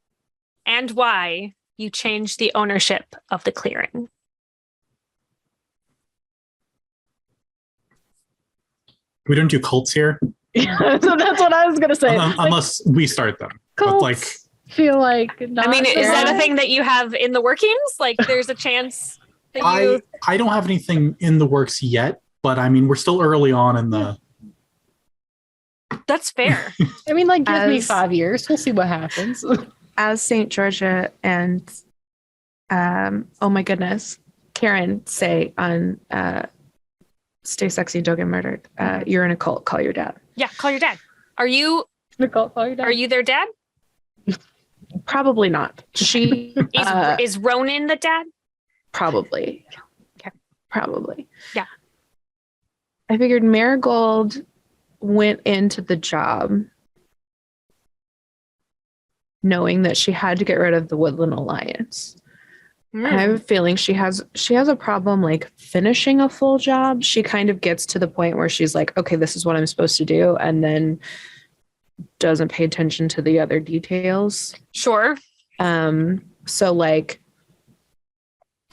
and why you change the ownership of the clearing. We don't do cults here. So that's what I was gonna say. Unless we start them. But Cults like, feel like I mean, is that a thing that you have in the workings? Like, there's a chance that you... I don't have anything in the works yet, but I mean, we're still early on in the... That's fair. I mean, like, give me As- 5 years. We'll see what happens. As St. Georgia and oh my goodness, Karen say on Stay Sexy and Don't Get Murdered, you're in a cult, call your dad. Yeah, call your dad. Are you their dad? Probably not. She Is Ronan the dad? probably. Okay. Probably. Yeah. I figured Marigold went into the job knowing that she had to get rid of the Woodland Alliance. Mm. I have a feeling she has a problem like finishing a full job. She kind of gets to the point where she's like, okay, this is what I'm supposed to do, and then doesn't pay attention to the other details. Sure. So like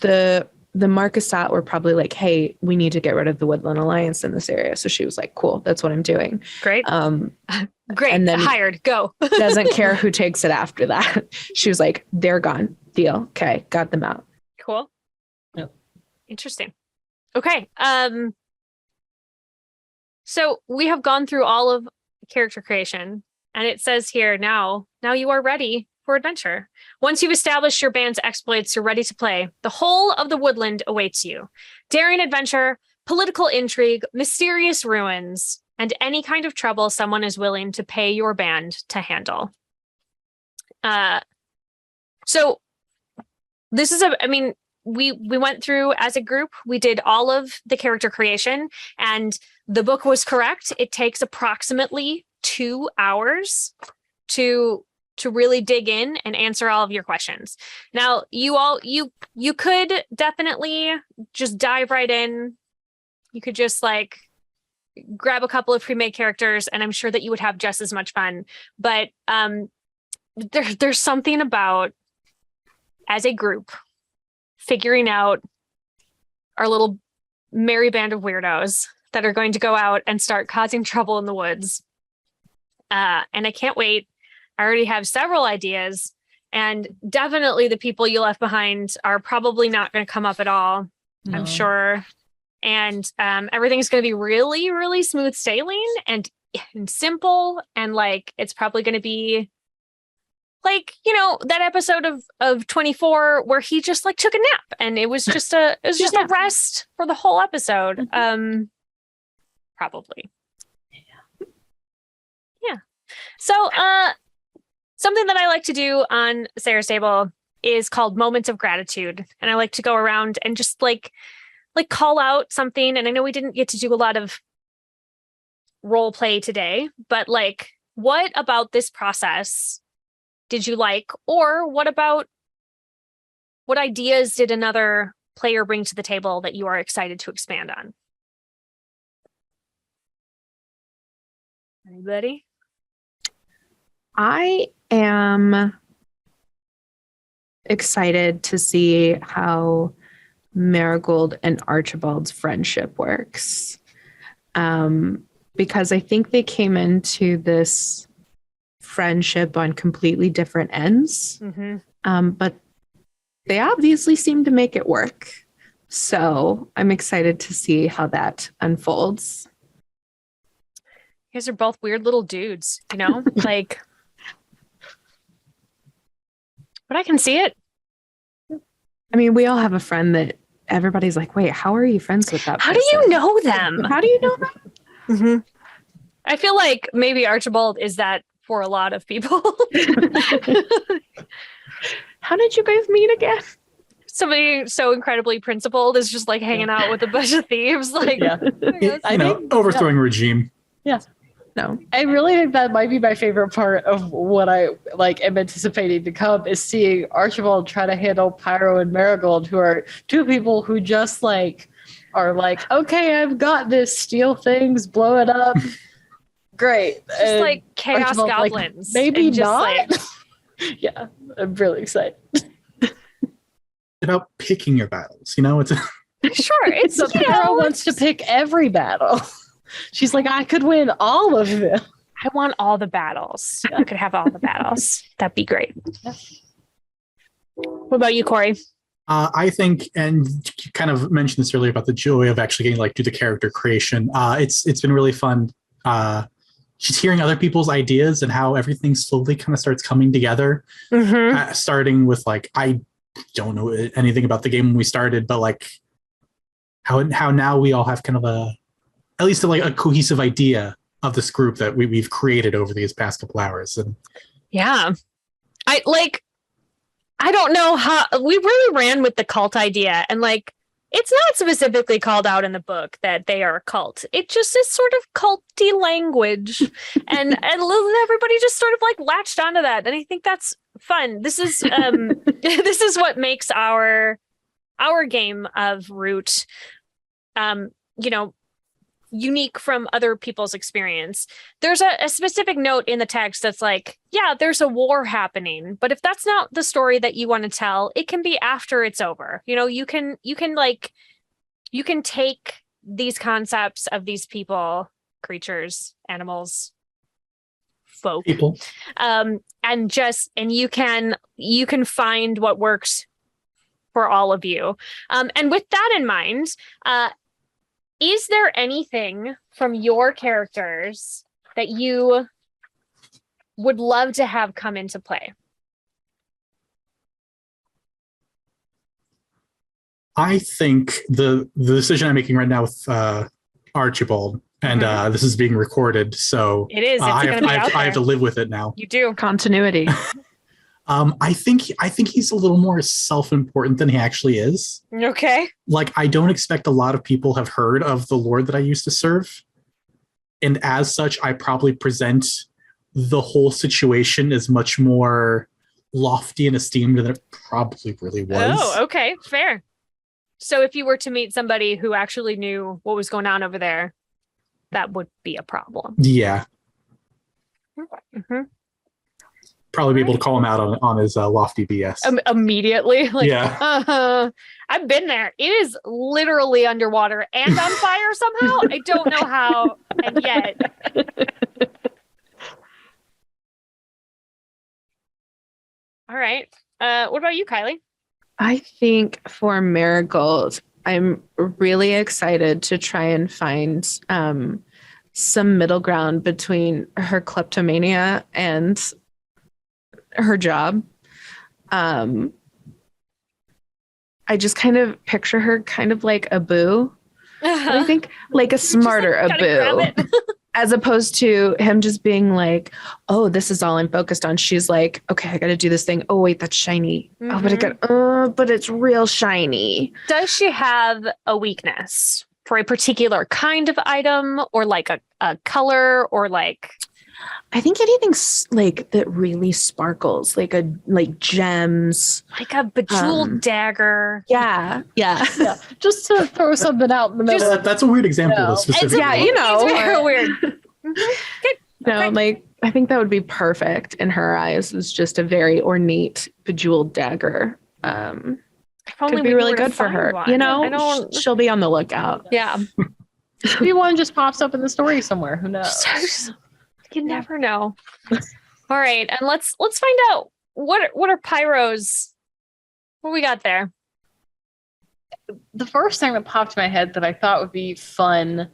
the Marquisat were probably like, hey, we need to get rid of the Woodland Alliance in this area. So she was like, cool, that's what I'm doing. Great. Great. and then- Hired. Go. Doesn't care who takes it after that. She was like, they're gone. Deal. Okay, got them out. Cool. Yep. Interesting. Okay. So we have gone through all of character creation, and it says here now you are ready for adventure. Once you've established your band's exploits, you're ready to play. The whole of the woodland awaits you. Daring adventure, political intrigue, mysterious ruins, and any kind of trouble someone is willing to pay your band to handle. So this is we went through as a group, we did all of the character creation, and the book was correct. It takes approximately 2 hours to really dig in and answer all of your questions. Now, you could definitely just dive right in. You could just like grab a couple of pre-made characters, and I'm sure that you would have just as much fun. But there's something about, as a group, figuring out our little merry band of weirdos that are going to go out and start causing trouble in the woods. And I can't wait. I already have several ideas, and definitely the people you left behind are probably not going to come up at all. No. I'm sure. And everything's going to be really, really smooth sailing and simple. And like, it's probably going to be like, that episode of 24 where he just like took a nap, and it was just a rest for the whole episode. Probably. Yeah. So, something that I like to do on Sarah's Table is called Moments of Gratitude. And I like to go around and just like call out something. And I know we didn't get to do a lot of role play today, but like, what about this process did you like? Or what ideas did another player bring to the table that you are excited to expand on? Anybody? I am excited to see how Marigold and Archibald's friendship works. Because I think they came into this friendship on completely different ends. Mm-hmm. But they obviously seem to make it work. So I'm excited to see how that unfolds. You guys are both weird little dudes, like, but I can see it. I mean, we all have a friend that everybody's like, wait, how are you friends with that How person? do you know them? How do you know them? Mm-hmm. I feel like maybe Archibald is that for a lot of people. How did you guys meet again? Somebody so incredibly principled is just like hanging out with a bunch of thieves. Like, Yeah. Overthrowing regime. Yeah. No. I really think that might be my favorite part of what I like am anticipating to come is seeing Archibald try to handle Pyro and Marigold, who are two people who just like are like, okay, I've got this, steal things, blow it up. Great. Just and like chaos Archibald's goblins. Like, maybe just not. Like... Yeah, I'm really excited. about picking your battles. You know, it's Sure, it's So Pyro wants to pick every battle. She's like, I could win all of them. I want all the battles. I could have all the battles. That'd be great. What about you, Corey? I think, and you kind of mentioned this earlier about the joy of actually getting like do the character creation. It's been really fun. Just hearing other people's ideas and how everything slowly kind of starts coming together. Starting with like, I don't know anything about the game when we started, but like how now we all have kind of at least like a cohesive idea of this group that we've created over these past couple hours. And yeah, I don't know how we really ran with the cult idea, and like it's not specifically called out in the book that they are a cult. It just is sort of culty language, and everybody just sort of like latched onto that, and I think that's fun. This is this is what makes our game of Root, unique from other people's experience. There's a specific note in the text that's like, yeah, there's a war happening, but if that's not the story that you want to tell, it can be after it's over. You can take these concepts of these people, creatures, animals, folk, people, and you can find what works for all of you. And with that in mind, is there anything from your characters that you would love to have come into play? I think the decision I'm making right now with Archibald, and this is being recorded, so it is. I have to live with it now. You do. Continuity. I think he's a little more self-important than he actually is. Okay. Like, I don't expect a lot of people have heard of the Lord that I used to serve. And as such, I probably present the whole situation as much more lofty and esteemed than it probably really was. Oh, okay. Fair. So if you were to meet somebody who actually knew what was going on over there, that would be a problem. Yeah. Mm-hmm. Probably be able to call him out on his lofty BS. Immediately. Like, yeah. I've been there. It is literally underwater and on fire somehow. I don't know how, and yet. All right. What about you, Kiley? I think for Marigold, I'm really excited to try and find some middle ground between her kleptomania and her job. I just kind of picture her kind of like a boo. I think like a smarter Abu, as opposed to him just being like, oh, this is all I'm focused on. She's like, okay, I got to do this thing. Oh, wait, that's shiny. Oh, but it's real shiny. Does she have a weakness for a particular kind of item, or like a color, or like? I think anything like that really sparkles, like gems, like a bejeweled dagger. Yeah. Just to throw something out in the middle. That's a weird example. Of specific. It's very weird. No, like I think that would be perfect in her eyes. It's just a very ornate bejeweled dagger. Could be really good for her. One. She'll be on the lookout. Yeah. Maybe one just pops up in the story somewhere. Who knows? You never know. All right, and let's find out what are Pyro's. What we got there? The first thing that popped in my head that I thought would be fun,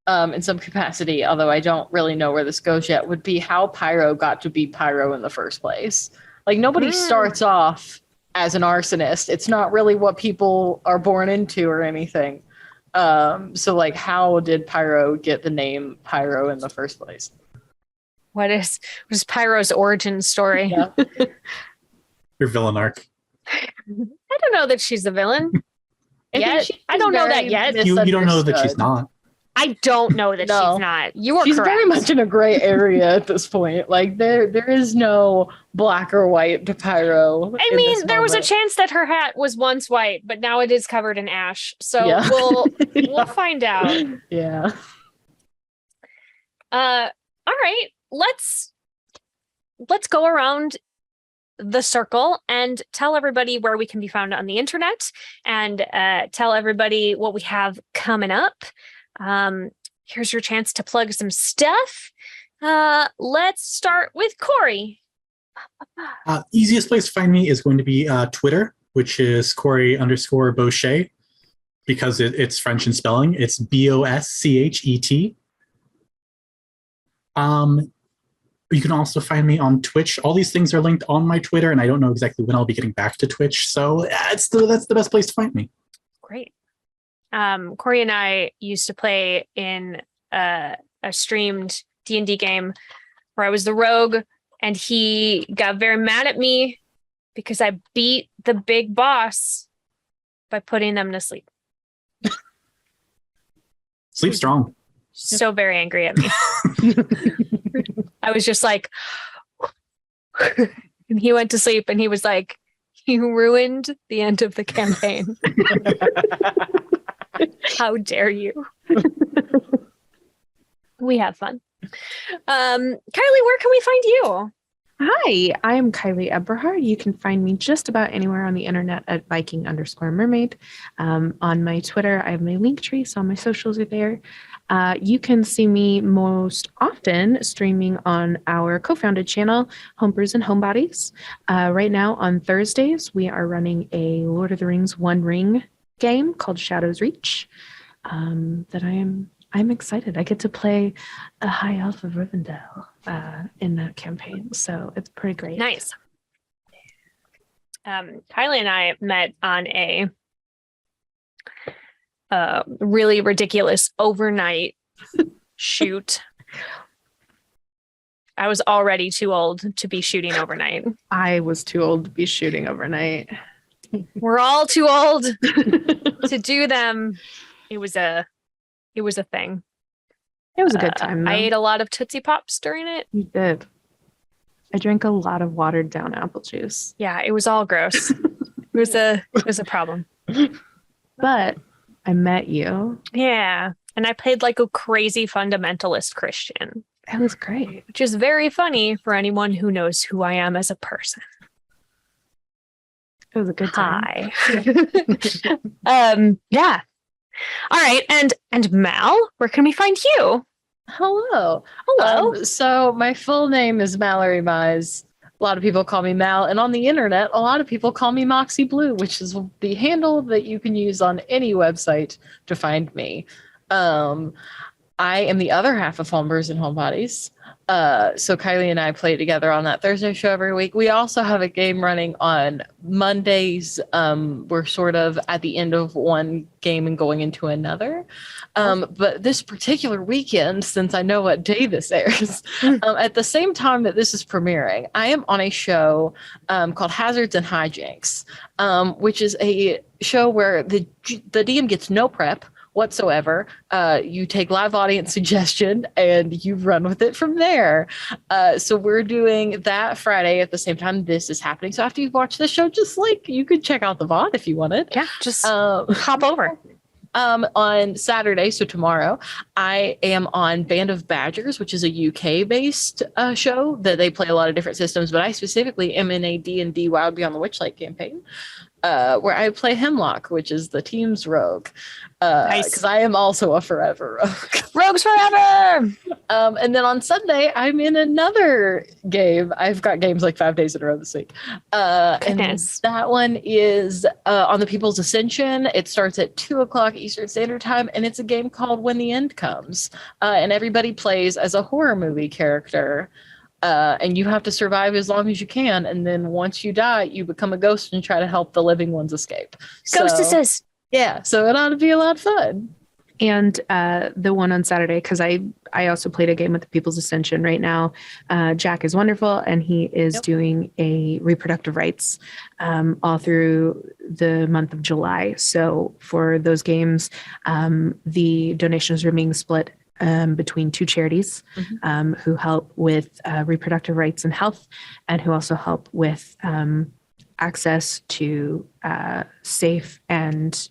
in some capacity, although I don't really know where this goes yet, would be how Pyro got to be Pyro in the first place. Like nobody starts off as an arsonist. It's not really what people are born into or anything. So like, how did Pyro get the name Pyro in the first place? What is Pyro's origin story? Yeah. Your villain arc. I don't know that she's a villain. I don't know that yet. You don't know that she's not. I don't know that she's not. You are She's correct. very much in a gray area at this point. Like there is no black or white to Pyro. I mean, there was a chance that her hat was once white, but now it is covered in ash. So we'll find out. Yeah. All right. Let's go around the circle and tell everybody where we can be found on the internet, and tell everybody what we have coming up. Here's your chance to plug some stuff. Let's start with Corey. Easiest place to find me is going to be Twitter, which is Corey_Boschet, because it's French in spelling. It's Boschet. You can also find me on Twitch. All these things are linked on my Twitter, and I don't know exactly when I'll be getting back to Twitch. So that's the best place to find me. Great. Corey and I used to play in a streamed D&D game where I was the rogue, and he got very mad at me because I beat the big boss by putting them to sleep. Sleep strong. So very angry at me. I was just like, and he went to sleep, and he was like, "You ruined the end of the campaign. How dare you?" We have fun. Kylie, where can we find you? Hi, I'm Kiley Eberhard. You can find me just about anywhere on the internet at Viking_mermaid. On my Twitter, I have my link tree, so all my socials are there. You can see me most often streaming on our co-founded channel, Homebrews and Homebodies. Right now on Thursdays, we are running a Lord of the Rings One Ring game called Shadow's Reach that I'm excited. I get to play a high elf of Rivendell in that campaign, so it's pretty great. Nice. Kylie and I met on a really ridiculous overnight shoot. I was already too old to be shooting overnight. I was too old to be shooting overnight. We're all too old to do them. It was a thing. It was a good time, though. I ate a lot of Tootsie Pops during it. You did. I drank a lot of watered down apple juice. Yeah, it was all gross. It was a problem. But I met you. Yeah. And I played like a crazy fundamentalist Christian. It was great. Which is very funny for anyone who knows who I am as a person. It was a good time. Hi. Yeah. All right. And Mal, where can we find you? Hello. So my full name is Mallorie Mize. A lot of people call me Mal, and on the internet, a lot of people call me Moxie Blue, which is the handle that you can use on any website to find me. I am the other half of Homebrews and Homebodies. So Kylie and I play together on that Thursday show every week. We also have a game running on Mondays. We're sort of at the end of one game and going into another. But this particular weekend, since I know what day this airs, at the same time that this is premiering, I am on a show called Hazards and Hijinks, which is a show where the DM gets no prep whatsoever. You take live audience suggestion and you run with it from there. So we're doing that Friday at the same time this is happening. So after you watch the show, just like you could check out the VOD if you wanted. Yeah, just hop over. On Saturday, so tomorrow, I am on Band of Badgers, which is a UK-based show that they play a lot of different systems, but I specifically am in a D&D Wild Beyond the Witchlight campaign, where I play Hemlock, which is the team's rogue. Nice. Because I am also a forever rogue. Rogues forever! And then on Sunday, I'm in another game. I've got games like 5 days in a row this week. And that one is on the People's Ascension. It starts at 2:00 Eastern Standard Time, and it's a game called When the End Comes. And everybody plays as a horror movie character. And you have to survive as long as you can. And then once you die, you become a ghost and try to help the living ones escape. Ghostesses! Yeah, so it ought to be a lot of fun. And the one on Saturday, because I also played a game with the People's Ascension right now. Jack is wonderful, and he is doing a reproductive rights all through the month of July. So for those games, the donations are being split between two charities who help with reproductive rights and health, and who also help with access to safe and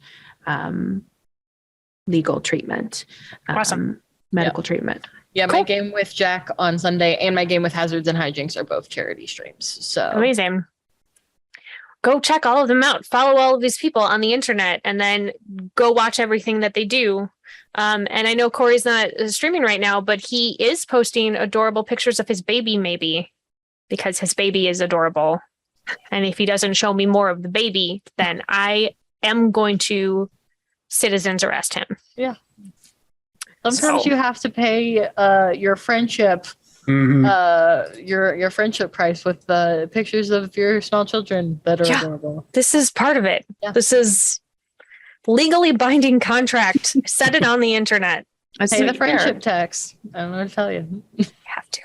legal treatment, medical treatment. Yeah, my game with Jack on Sunday and my game with Hazards and Hijinks are both charity streams. So amazing. go check all of them out. Follow all of these people on the internet, and then go watch everything that they do. And I know Corey's not streaming right now, but he is posting adorable pictures of his baby, maybe because his baby is adorable. And if he doesn't show me more of the baby, then I am going to citizens arrest him. Yeah. Sometimes you have to pay your friendship, your friendship price with pictures of your small children that are adorable. This is part of it. Yeah. This is legally binding contract. Set it on the internet. Pay the friendship tax. I don't know what to tell you. You have to.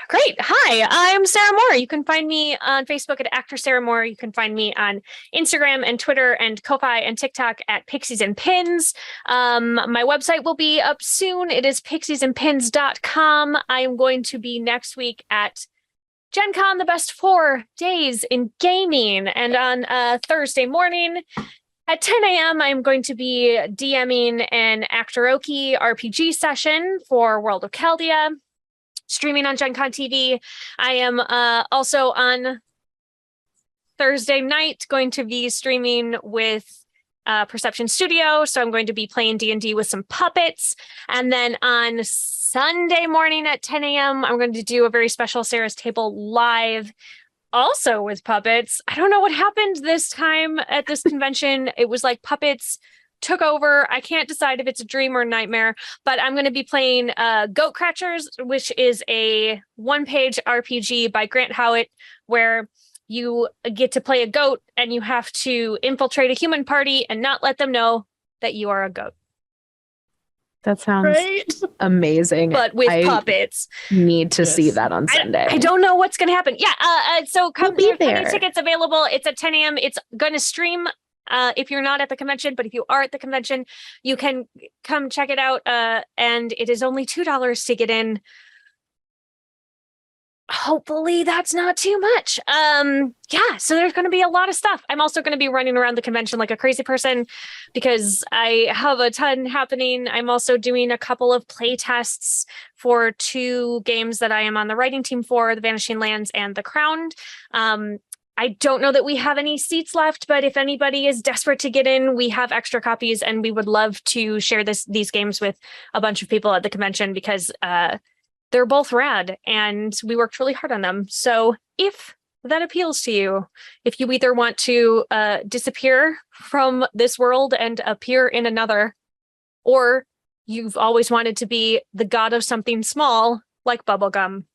Great. Hi, I'm Sarah Moore. You can find me on Facebook at Actor Sarah Moore. You can find me on Instagram and Twitter and Ko-Fi and TikTok at Pixies and Pins. My website will be up soon. It is pixiesandpins.com. I am going to be next week at Gen Con, the best 4 days in gaming. And on Thursday morning at 10 a.m., I'm going to be DMing an Actoroki RPG session for World of Chaldea, streaming on Gen Con TV. I am also on Thursday night going to be streaming with Perception Studio. So I'm going to be playing D&D with some puppets. And then on Sunday morning at 10 a.m., I'm going to do a very special Sarah's Table live, also with puppets. I don't know what happened this time at this convention. It was like puppets took over. I can't decide if it's a dream or a nightmare, but I'm going to be playing Goat Cratchers, which is a one-page RPG by Grant Howitt, where you get to play a goat and you have to infiltrate a human party and not let them know that you are a goat. That sounds amazing. But with puppets. Need to see that on Sunday. I don't know what's going to happen. Yeah, so come be there. Tickets available. It's at 10 a.m. It's going to stream if you're not at the convention, but if you are at the convention, you can come check it out. And it is only $2 to get in. Hopefully that's not too much. So there's going to be a lot of stuff. I'm also going to be running around the convention like a crazy person because I have a ton happening. I'm also doing a couple of play tests for 2 games that I am on the writing team for, The Vanishing Lands and The Crowned. I don't know that we have any seats left, but if anybody is desperate to get in, we have extra copies, and we would love to share these games with a bunch of people at the convention because they're both rad and we worked really hard on them. So if that appeals to you, if you either want to disappear from this world and appear in another, or you've always wanted to be the god of something small like bubblegum,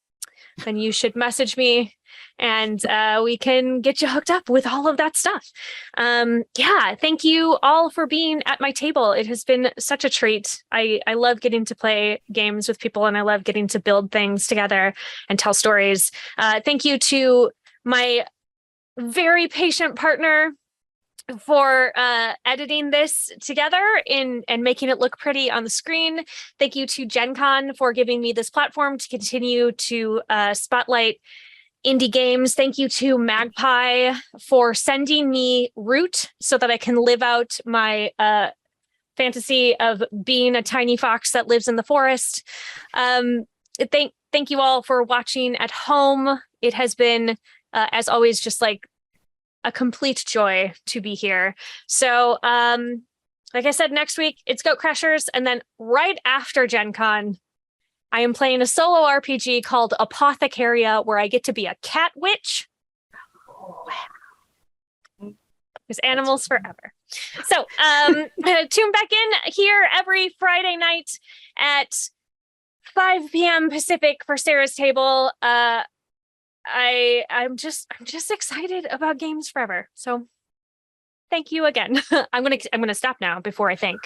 then you should message me and we can get you hooked up with all of that stuff. Thank you all for being at my table. It has been such a treat. I love getting to play games with people, and I love getting to build things together and tell stories. Thank you to my very patient partner for editing this together and making it look pretty on the screen. Thank you to Gen Con for giving me this platform to continue to spotlight indie games. Thank you to Magpie for sending me Root so that I can live out my fantasy of being a tiny fox that lives in the forest. Thank you all for watching at home. It has been, as always, just like a complete joy to be here. So, like I said, next week it's Goat Crashers, and then right after Gen Con, I am playing a solo RPG called Apothecaria, where I get to be a cat witch. There's animals forever. So, tune back in here every Friday night at 5 p.m. Pacific for Sarah's Table. I'm just excited about games forever. So thank you again. I'm gonna stop now before I thank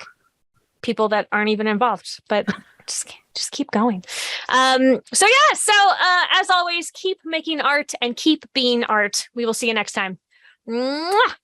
people that aren't even involved, but just keep going. So as always, keep making art and keep being art. We will see you next time. Mwah!